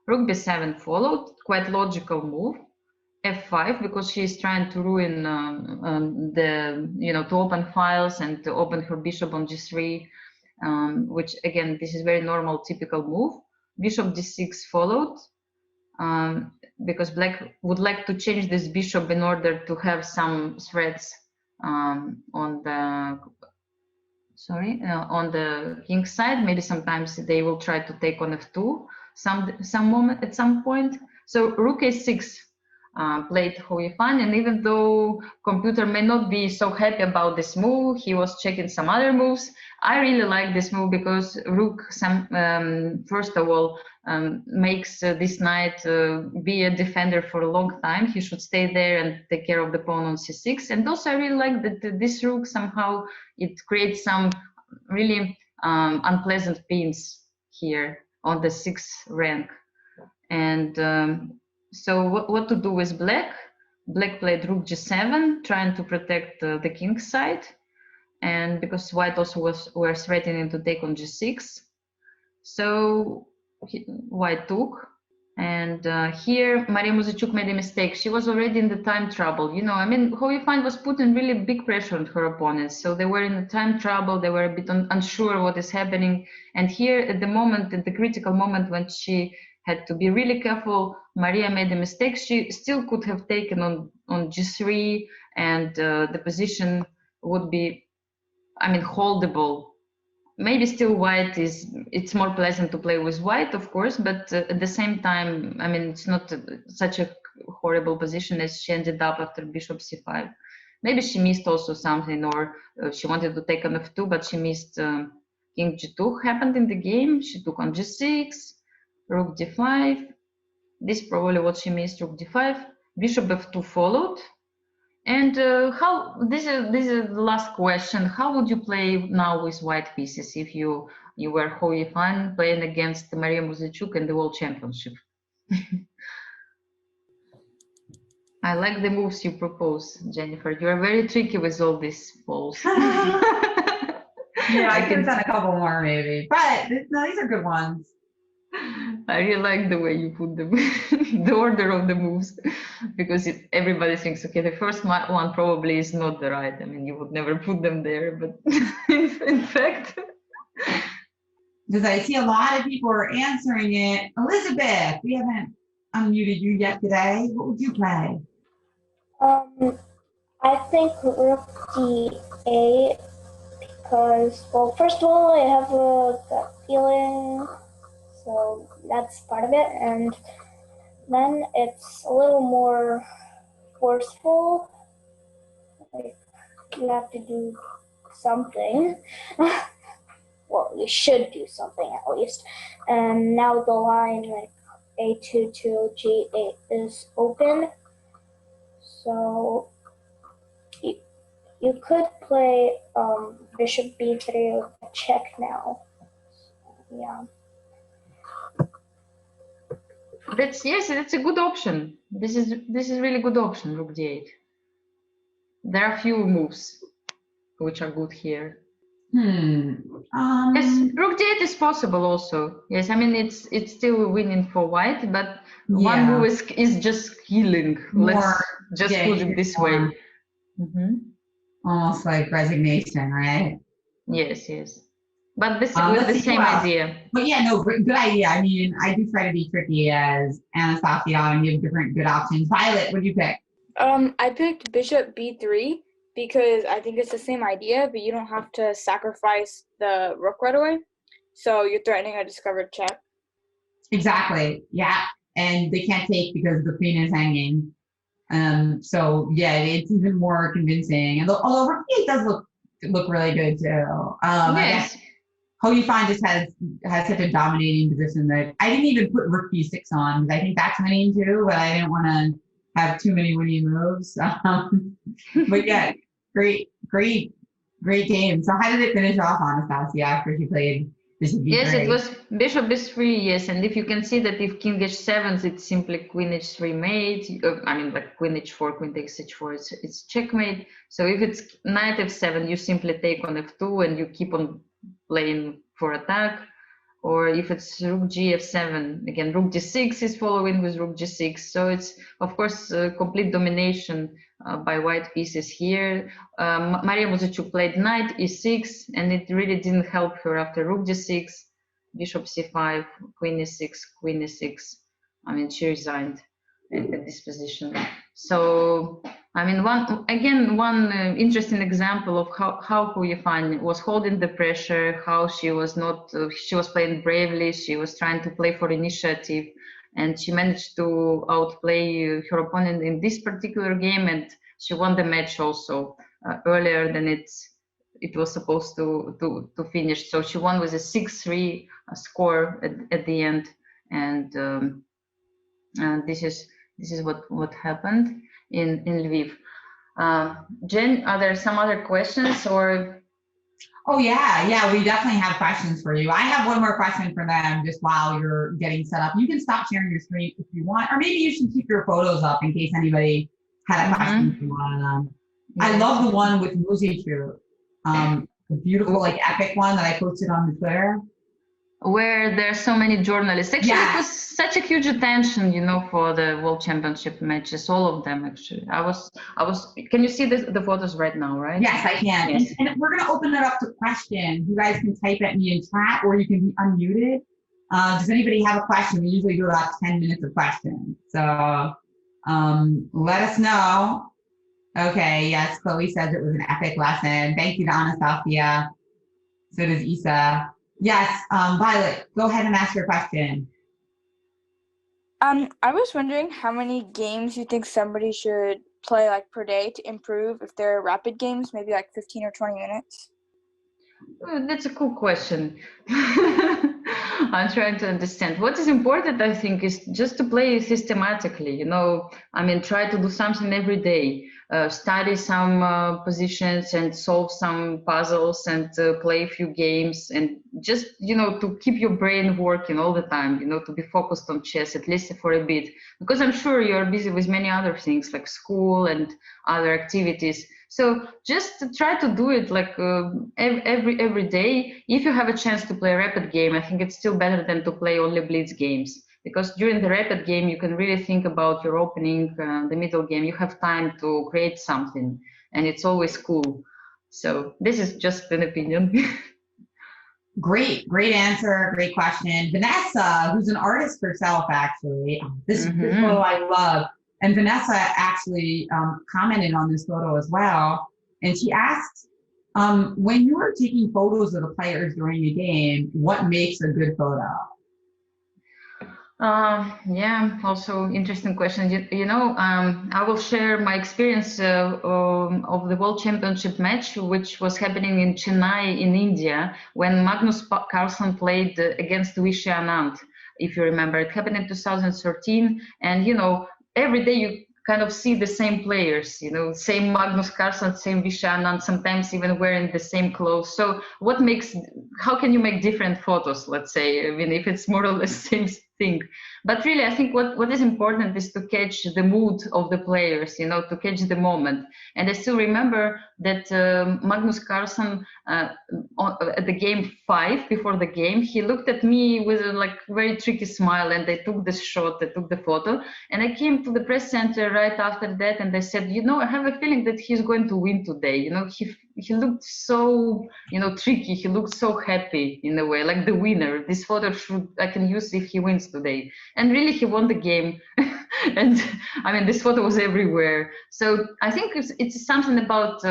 B: Rook b7 followed, quite logical move. f5, because she is trying to ruin to open files and to open her bishop on g3, which again, this is very normal, typical move. Bishop d6 followed, because black would like to change this bishop in order to have some threats on the king side. Maybe sometimes they will try to take on f2 at some point. So rook a6 played Hou Yifan, and even though computer may not be so happy about this move, he was checking some other moves. I really like this move because rook, first of all, makes this knight be a defender for a long time. He should stay there and take care of the pawn on c6. And also I really like that this rook somehow, it creates some really unpleasant pins here on the 6th rank. And so what to do with black? Black played rook g7, trying to protect the king side, and because white also were threatening to take on g6. So white took, and here Maria Muzychuk made a mistake. She was already in the time trouble. I mean, Hou Yifan was putting really big pressure on her opponents, so they were in the time trouble. They were a bit unsure what is happening. And here, at the critical moment when she had to be really careful, Maria made a mistake. She still could have taken on g3, and the position would be, holdable. Maybe still white it's more pleasant to play with white, of course, but at the same time, it's not such a horrible position as she ended up after bishop c5. Maybe she missed also something, or she wanted to take on f2, but she missed king g2 happened in the game. She took on g6, rook d5. This is probably what she missed, rook d5. Bishop f2 followed. And how this is the last question. How would you play now with white pieces if you were Hou Yifan playing against Maria Muzachuk in the World Championship? I like the moves you propose, Jennifer. You are very tricky with all these balls.
A: Yeah, I could have done a couple more maybe, but no, these are good ones.
B: I really like the way you put the order of the moves, because everybody thinks, okay, the first one probably is not the right. I mean, you would never put them there, but in fact.
A: Because I see a lot of people are answering it. Elizabeth, we haven't unmuted you yet today. What would you play?
I: I think rook d8 because, well, first of all, I have a gut feeling, so that's part of it, and then it's a little more forceful. Like, you have to do something. Well, you should do something at least. And now the line, like a2 to g8 is open, so you could play bishop b3 with a check now. Yeah.
B: That's a good option. This is really good option, rook d8. There are few moves which are good here. Yes, rook d8 is possible also. Yes, I mean it's still winning for white, but one move is just killing. Let's just put it this way.
A: Almost like resignation, right?
B: Yes. But this with the same idea.
A: But yeah, no, good idea. I mean, I do try to be tricky as Anastasiya and give different good options. Violet, what do you pick?
E: I picked bishop b3 because I think it's the same idea, but you don't have to sacrifice the rook right away. So you're threatening a discovered check.
A: Exactly. Yeah. And they can't take because the queen is hanging. So yeah, it's even more convincing. And although rook d8 does look really good too.
B: Yes.
A: Hou Yifan just has such a dominating position that I didn't even put rook b6 on because I think that's winning too, but I didn't want to have too many winning moves. But yeah, great game. So how did it finish off, Anastasiya, after she played bishop b3?
B: Yes, it was bishop b3, yes. And if you can see that if king h7, it's simply queen h3 mate. I mean, like queen h4, queen takes h4, it's checkmate. So if it's knight f7, you simply take on f2 and you keep on playing for attack. Or if it's rook gf7, again, rook d6 is following with rook g6. So it's, of course, complete domination by white pieces here. Maria Muzachuk played knight e6, and it really didn't help her after rook g6, bishop c5, queen e6, queen e6. I mean, she resigned at this position. So, I mean, one interesting example of how Hou Yifan was holding the pressure, how she was not, she was playing bravely, she was trying to play for initiative, and she managed to outplay her opponent in this particular game, and she won the match also earlier than it was supposed to finish. So she won with a 6-3 score at the end, and this is what happened in Lviv. Jen, are there some other questions or?
A: Oh yeah, we definitely have questions for you. I have one more question for them just while you're getting set up. You can stop sharing your screen if you want, or maybe you should keep your photos up in case anybody had a question for one of them. I love the one with Muzichu, the beautiful like epic one that I posted on the Twitter.
B: Where there are so many journalists. Actually, it was such a huge attention, for the World Championship matches, all of them actually. I was. Can you see the photos right now, right?
A: Yes, I can. Yes. And we're gonna open it up to questions. You guys can type at me in chat, or you can be unmuted. Does anybody have a question? We usually do about 10 minutes of questions. So let us know. Okay, yes, Chloe says it was an epic lesson. Thank you to Anastasiya. So does Isa. Yes, Violet, go ahead and ask your question.
E: I was wondering how many games you think somebody should play like per day to improve if they're rapid games, maybe like 15 or 20 minutes.
B: That's a cool question. I'm trying to understand. What is important, I think, is just to play systematically. I mean, try to do something every day. Study some positions and solve some puzzles and play a few games and just, to keep your brain working all the time, to be focused on chess, at least for a bit. Because I'm sure you're busy with many other things like school and other activities. So just try to do it like every day. If you have a chance to play a rapid game, I think it's still better than to play only blitz games, because during the rapid game you can really think about your opening, the middle game. You have time to create something, and it's always cool. So this is just an opinion.
A: Great answer, great question. Vanessa, who's an artist herself, actually, this photo I love. And Vanessa actually commented on this photo as well. And she asked, when you are taking photos of the players during a game, what makes a good photo?
B: Yeah, also interesting question. I will share my experience of the World Championship match, which was happening in Chennai in India, when Magnus Carlson played against Vishy Anand. If you remember, it happened in 2013, and every day you kind of see the same players, same Magnus Carlson, same Vishy Anand, sometimes even wearing the same clothes. So how can you make different photos, let's say, I mean, if it's more or less same thing? But really, I think what is important is to catch the mood of the players, to catch the moment. And I still remember that Magnus Carlson, at the game 5, before the game, he looked at me with a very tricky smile, and they took the shot, they took the photo. And I came to the press center right after that, and I said, I have a feeling that he's going to win today. He looked so, tricky. He looked so happy in a way, like the winner. This photo I can use if he wins today. And really, he won the game. And I mean, this photo was everywhere. So I think it's something about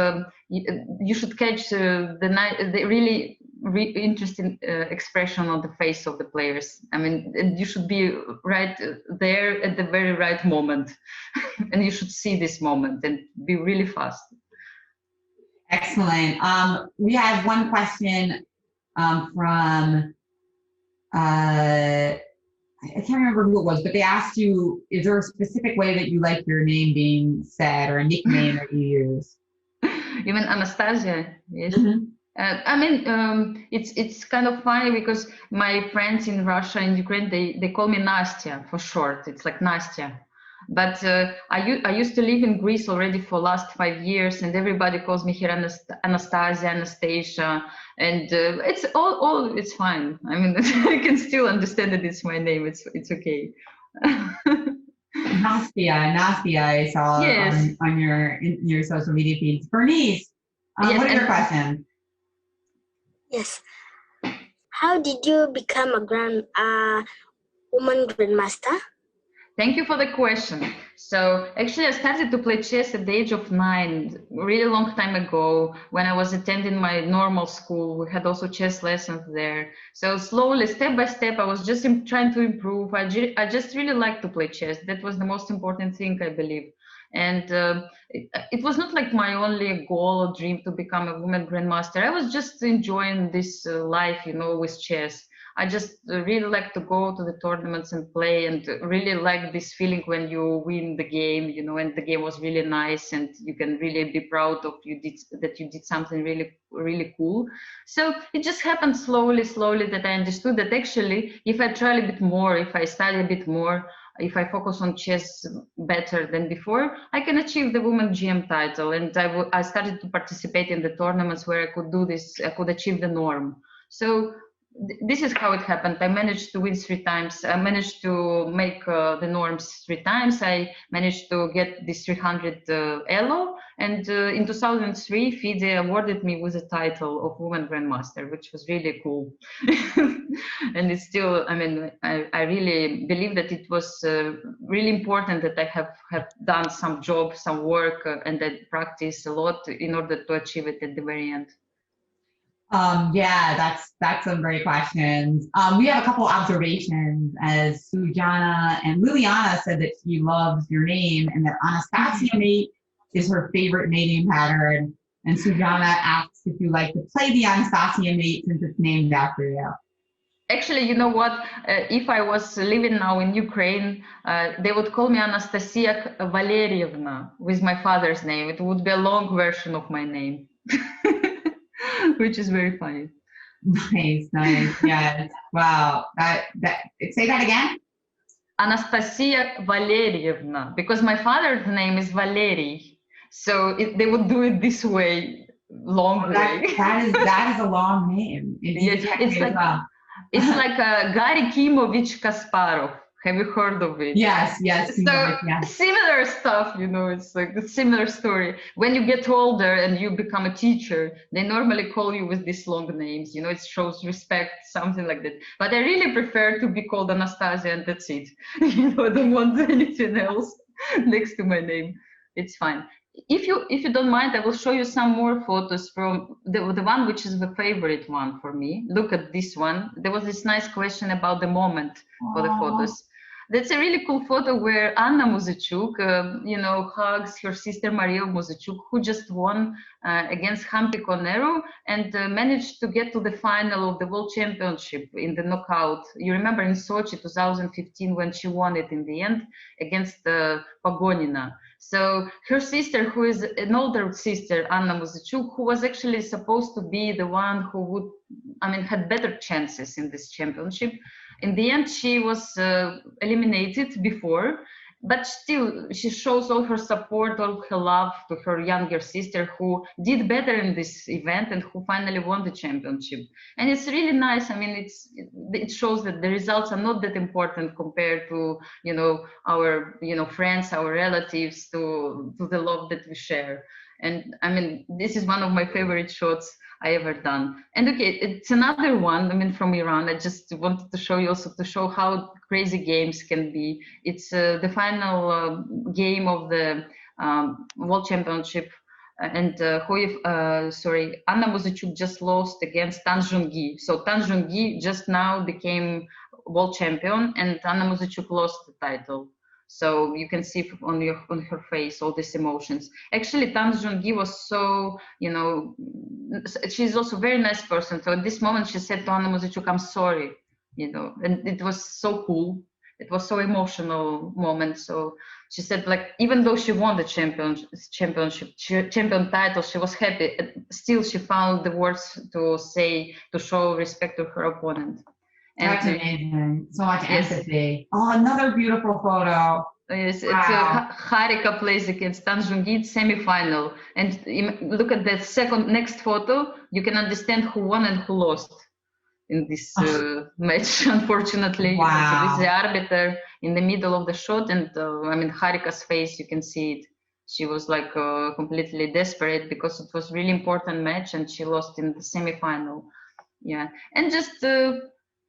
B: you should catch the really interesting expression on the face of the players. I mean, you should be right there at the very right moment. And you should see this moment and be really fast.
A: Excellent. We have one question from I can't remember who it was, but they asked you, is there a specific way that you like your name being said, or a nickname that you use?
B: You mean Anastasia? Yes. I mean, it's kind of funny because my friends in Russia and Ukraine, they call me Nastya for short. It's like Nastya. But I used to live in Greece already for last 5 years, and everybody calls me here Anastasia, Anastasia, and it's all it's fine. I mean, I can still understand that it's my name. It's okay.
A: Nastya, I saw on your social media feeds. Bernice,
B: yes,
A: what are your questions?
G: Yes. How did you become a woman grandmaster?
B: Thank you for the question. So actually, I started to play chess at the age of 9, really long time ago, when I was attending my normal school. We had also chess lessons there. So slowly, step by step, I was just trying to improve. I just really liked to play chess. That was the most important thing, I believe. And it was not like my only goal or dream to become a woman grandmaster. I was just enjoying this life, with chess. I just really like to go to the tournaments and play, and really like this feeling when you win the game, and the game was really nice, and you can really be proud of that you did something really, really cool. So it just happened slowly that I understood that actually, if I try a bit more, if I study a bit more, if I focus on chess better than before, I can achieve the women GM title. And I started to participate in the tournaments where I could do this, I could achieve the norm. So this is how it happened. I managed to win 3 times. I managed to make the norms 3 times. I managed to get this 300 ELO. And in 2003, FIDE awarded me with the title of Woman Grandmaster, which was really cool. And it's still, I mean, I really believe that it was really important that I have done some job, some work, and I practiced a lot in order to achieve it at the very end.
A: Yeah, that's some great questions. We have a couple observations, as Sujana and Liliana said that she loves your name, and that Anastasia mate is her favorite mating pattern. And Sujana asks if you like to play the Anastasiya mate since it's named after you.
B: Actually, you know what? If I was living now in Ukraine, they would call me Anastasiya Valerievna with my father's name. It would be a long version of my name, which is very funny.
A: Nice, nice. Yes. Wow. Say that again.
B: Anastasiya Valerievna, because my father's name is Valery. So they would do it this way, long way.
A: That is a long name.
B: It's like Gary Kimovich Kasparov. Have you heard of it?
A: Yes.
B: So similar stuff, you know, it's like a similar story. When you get older and you become a teacher, they normally call you with these long names, you know, it shows respect, something like that. But I really prefer to be called Anastasia and that's it. You know, I don't want anything else next to my name. It's fine. If you don't mind, I will show you some more photos from the one which is the favorite one for me. Look at this one. There was this nice question about the moment for the photos. That's a really cool photo where Anna Muzyczuk, you know, hugs her sister Maria Muzyczuk, who just won against Hampi Conero and managed to get to the final of the World Championship in the knockout. You remember in Sochi 2015 when she won it in the end against Pagonina. So her sister, who is an older sister, Anna Muzyczuk, who was actually supposed to be the one who would, had better chances in this championship. In the end, she was eliminated before, but still she shows all her support, all her love to her younger sister who did better in this event and who finally won the championship. And it's really nice. I mean, it shows that the results are not that important compared to, you know, our, you know, friends, our relatives, to the love that we share. And I mean, this is one of my favorite shots I ever done. And okay, it's another one, I mean, from Iran. I just wanted to show you also to show how crazy games can be. It's the final game of the World Championship. And Anna Muzyczuk just lost against Tan Zhongyi. So Tan Zhongyi just now became world champion and Anna Muzyczuk lost the title. So you can see on her face all these emotions. Actually, Tan Zhongyi was so, you know, she's also a very nice person. So at this moment, she said to Anna Muzyczuk, "I'm sorry," you know, and it was so cool. It was so emotional moment. So she said, like, even though she won the champion title, she was happy. Still, she found the words to say to show respect to her opponent. And
A: that's amazing. So much empathy. Oh, another beautiful photo.
B: Yes,
A: wow.
B: It's Harika plays against Tan Zhongyi semi-final. And look at the next photo. You can understand who won and who lost in this match, unfortunately.
A: Wow.
B: This is the arbiter in the middle of the shot. And Harika's face, you can see it. She was like completely desperate because it was really important match and she lost in the semi-final. Yeah, and just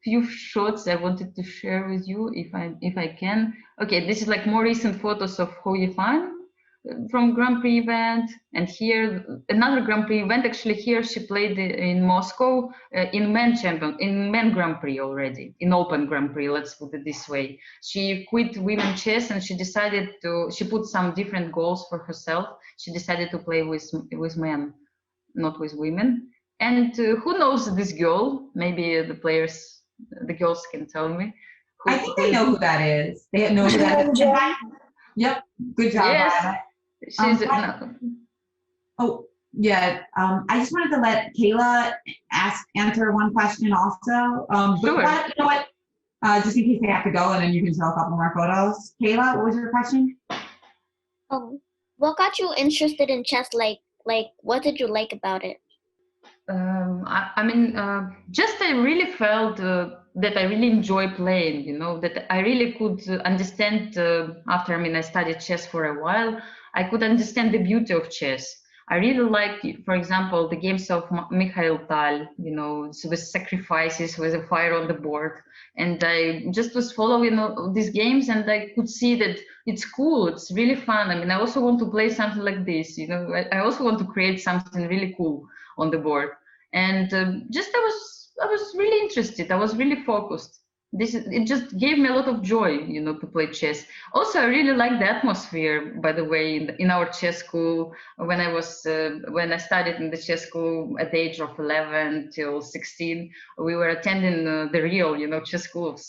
B: few shots I wanted to share with you if I can. Okay, this is like more recent photos of Hou Yifan from Grand Prix event, and here another Grand Prix event. Actually, here she played in Moscow in men Grand Prix already, in Open Grand Prix. Let's put it this way. She quit women chess and she put some different goals for herself. She decided to play with men, not with women. And who knows this girl? Maybe the girls can tell me.
A: I think they know who that is. They know who that is. Yep, good job.
B: Yes, she's.
A: I just wanted to let Kayla answer one question also.
B: Sure.
A: But you know what? Just in case they have to go, and then you can show a couple more photos. Kayla, what was your question?
I: What got you interested in chess? Like what did you like about it?
B: Just I really felt that I really enjoy playing, you know, that I really could understand after, I studied chess for a while, I could understand the beauty of chess. I really liked, for example, the games of Mikhail Tal, you know, with sacrifices, with a fire on the board. And I just was following these games and I could see that it's cool, it's really fun. I also want to play something like this, you know, I also want to create something really cool on the board. And I was really interested. I was really focused. it just gave me a lot of joy, you know, to play chess. Also, I really like the atmosphere, by the way, in our chess school. When I studied in the chess school at the age of 11 till 16, we were attending the real, you know, chess school of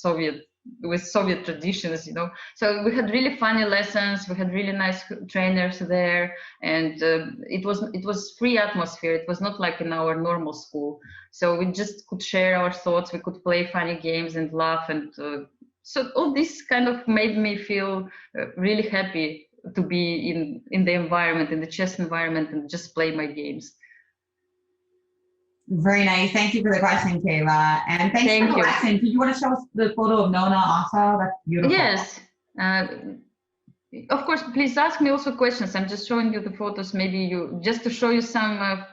B: with Soviet traditions, you know. So we had really funny lessons. We had really nice trainers there, and it was free atmosphere. It was not like in our normal school. So we just could share our thoughts. We could play funny games and laugh, and so all this kind of made me feel really happy to be in the environment, in the chess environment, and just play my games.
A: Very nice. Thank you for the question, Kayla. And thanks for the lesson. Do you want to show us the photo of Nona also? That's beautiful.
B: Yes. Of course, please ask me also questions. I'm just showing you the photos, maybe just to show you some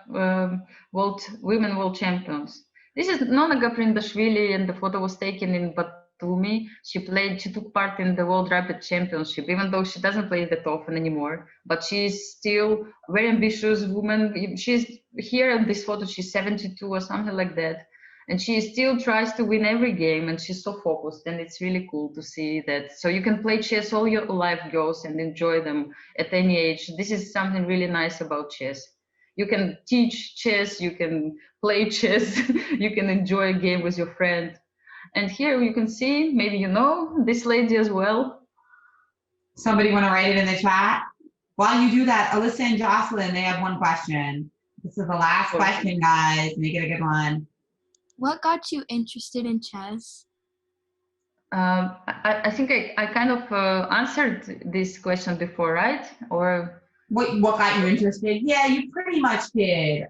B: women world champions. This is Nona Gaprindashvili, and the photo was taken in Batumi. She took part in the World Rapid Championship, even though she doesn't play that often anymore. But she's still a very ambitious woman. She's here in this photo, she's 72 or something like that. And she still tries to win every game, and she's so focused, and it's really cool to see that. So you can play chess all your life, girls, and enjoy them at any age. This is something really nice about chess. You can teach chess, you can play chess, you can enjoy a game with your friend. And here you can see, maybe you know this lady as well.
A: Somebody want to write it in the chat? While you do that, Alyssa and Jocelyn, they have one question. This is the last question, guys. Make it a good one.
J: What got you interested in chess?
B: I think I kind of answered this question before, right? Or
A: what got you interested? Yeah, you pretty much did.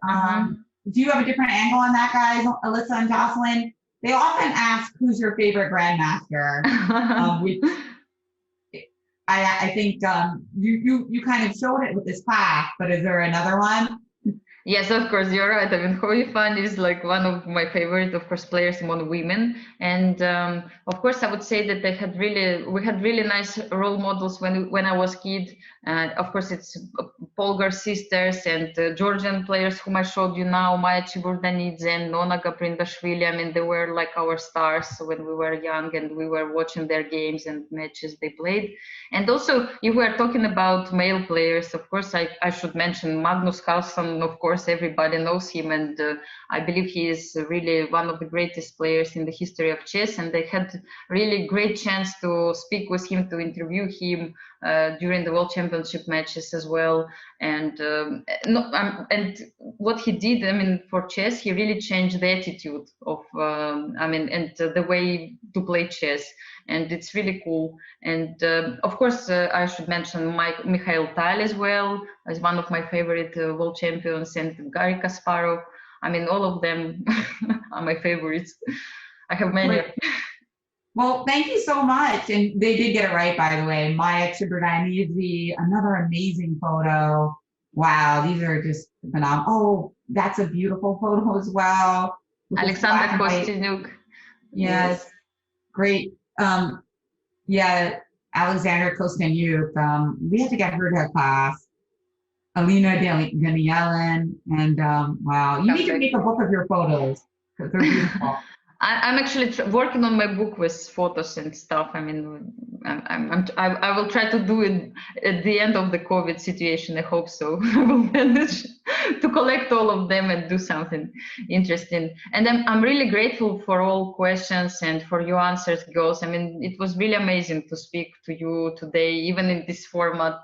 A: Do you have a different angle on that, guys, Alyssa and Jocelyn? They often ask, who's your favorite grandmaster? Which I think you kind of showed it with this class, but is there another one?
B: Yes, of course, you're right. I mean, Hou Yifan is like one of my favorite, of course, players among women. And of course, I would say that we had really nice role models when I was a kid. Of course, it's Polgar sisters and Georgian players whom I showed you now, Maya Chiburdanidze and Nona Gaprindashvili. I mean, they were like our stars when we were young, and we were watching their games and matches they played. And also, if we are talking about male players, of course, I should mention Magnus Carlson. Of course, everybody knows him, and I believe he is really one of the greatest players in the history of chess. And I had really great chance to speak with him, to interview him during the World Championship matches as well. And and what he did, I mean, for chess, he really changed the attitude of, the way to play chess. And it's really cool. And of course, I should mention Mikhail Tal as well, as one of my favorite world champions, and Garry Kasparov. I mean, all of them are my favorites. I have many.
A: Well, thank you so much. And they did get it right, by the way. Maya Chiburdanidze, another amazing photo. Wow, these are just phenomenal. Oh, that's a beautiful photo as well.
B: Alexander Kostyuk.
A: Yes, great. Yeah, Alexander Kostyuk. We have to get her to a class. Alina Danielin, and wow, you need to make a book of your photos because they're beautiful.
B: I'm actually working on my book with photos and stuff. I mean, I will try to do it at the end of the COVID situation. I hope so. I will manage to collect all of them and do something interesting. And I'm really grateful for all questions and for your answers, girls. I mean, it was really amazing to speak to you today, even in this format,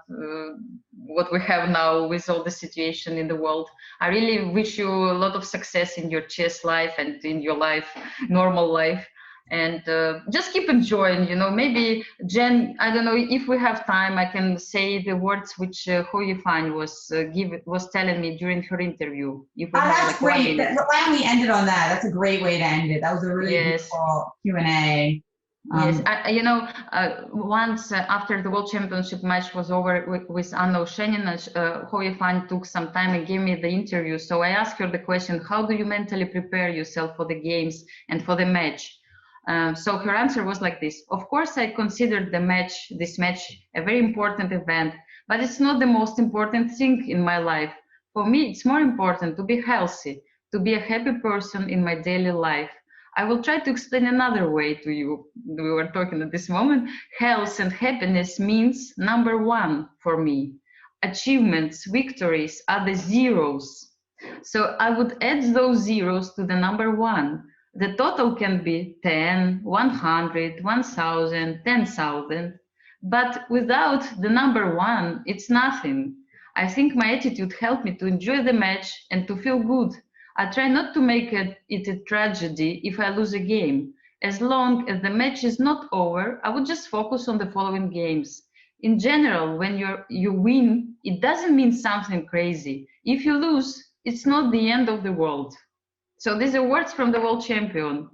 B: what we have now with all the situation in the world. I really wish you a lot of success in your chess life and in your life, normal life. And just keep enjoying, you know. Maybe Jen, I don't know if we have time, I can say the words which Hou Yifan was telling me during her interview. If we have
A: that's
B: like
A: great. Why don't we end it on that? That's a great way to end it. That was a really beautiful Q&A.
B: Yes, once after the World Championship match was over with Anna Oshenina, Hou Yifan took some time and gave me the interview. So I asked her the question, how do you mentally prepare yourself for the games and for the match? So her answer was like this: of course, I considered this match a very important event, but it's not the most important thing in my life. For me, it's more important to be healthy, to be a happy person in my daily life. I will try to explain another way to you. We were talking at this moment. Health and happiness means number one for me. Achievements, victories are the zeros. So I would add those zeros to the number one. The total can be 10, 100, 1,000, 10,000. But without the number one, it's nothing. I think my attitude helped me to enjoy the match and to feel good. I try not to make it a tragedy if I lose a game. As long as the match is not over, I would just focus on the following games. In general, when you win, it doesn't mean something crazy. If you lose, it's not the end of the world. So these are words from the world champion.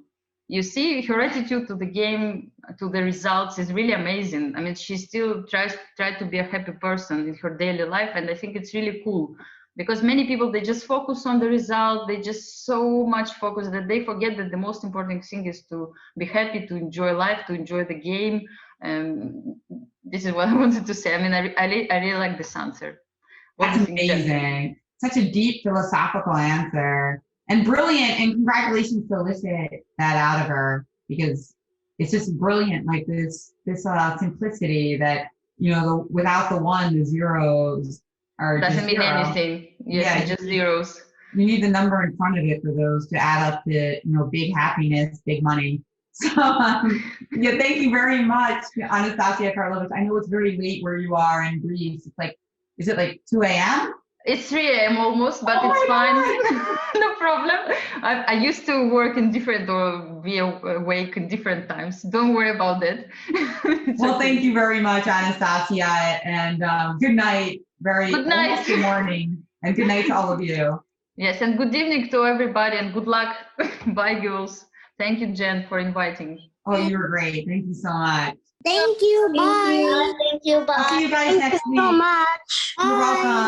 B: You see, her attitude to the game, to the results is really amazing. I mean, she still tries to be a happy person in her daily life, and I think it's really cool. Because many people, they just focus on the result, they just so much focus that they forget that the most important thing is to be happy, to enjoy life, to enjoy the game. This is what I wanted to say. I mean, I really like this answer.
A: That's amazing. Such a deep philosophical answer. And brilliant, and congratulations to elicit that out of her, because it's just brilliant, like this simplicity that, you know, without the one, the zeros are
B: doesn't mean anything. Yes, yeah, just zeros.
A: You need the number in front of it for those to add up to, you know, big happiness, big money. So yeah, thank you very much, Anastasiya Karlovich. I know it's very late where you are in Greece. It's like, is it like 2 a.m.?
B: It's 3 a.m. almost, but it's fine. No problem. I used to work in different or be awake in different times. Don't worry about that.
A: Well, thank you very much, Anastasiya, and good night.
B: Good night.
A: Good morning, and good night to all of you.
B: Yes, and good evening to everybody, and good luck. Bye, girls. Thank you, Jen, for inviting.
A: Oh, you were great. Thank you so much.
I: Thank you. Bye.
G: Thank you. Bye.
A: I'll see you guys next week.
I: Thank you so much.
A: You're welcome.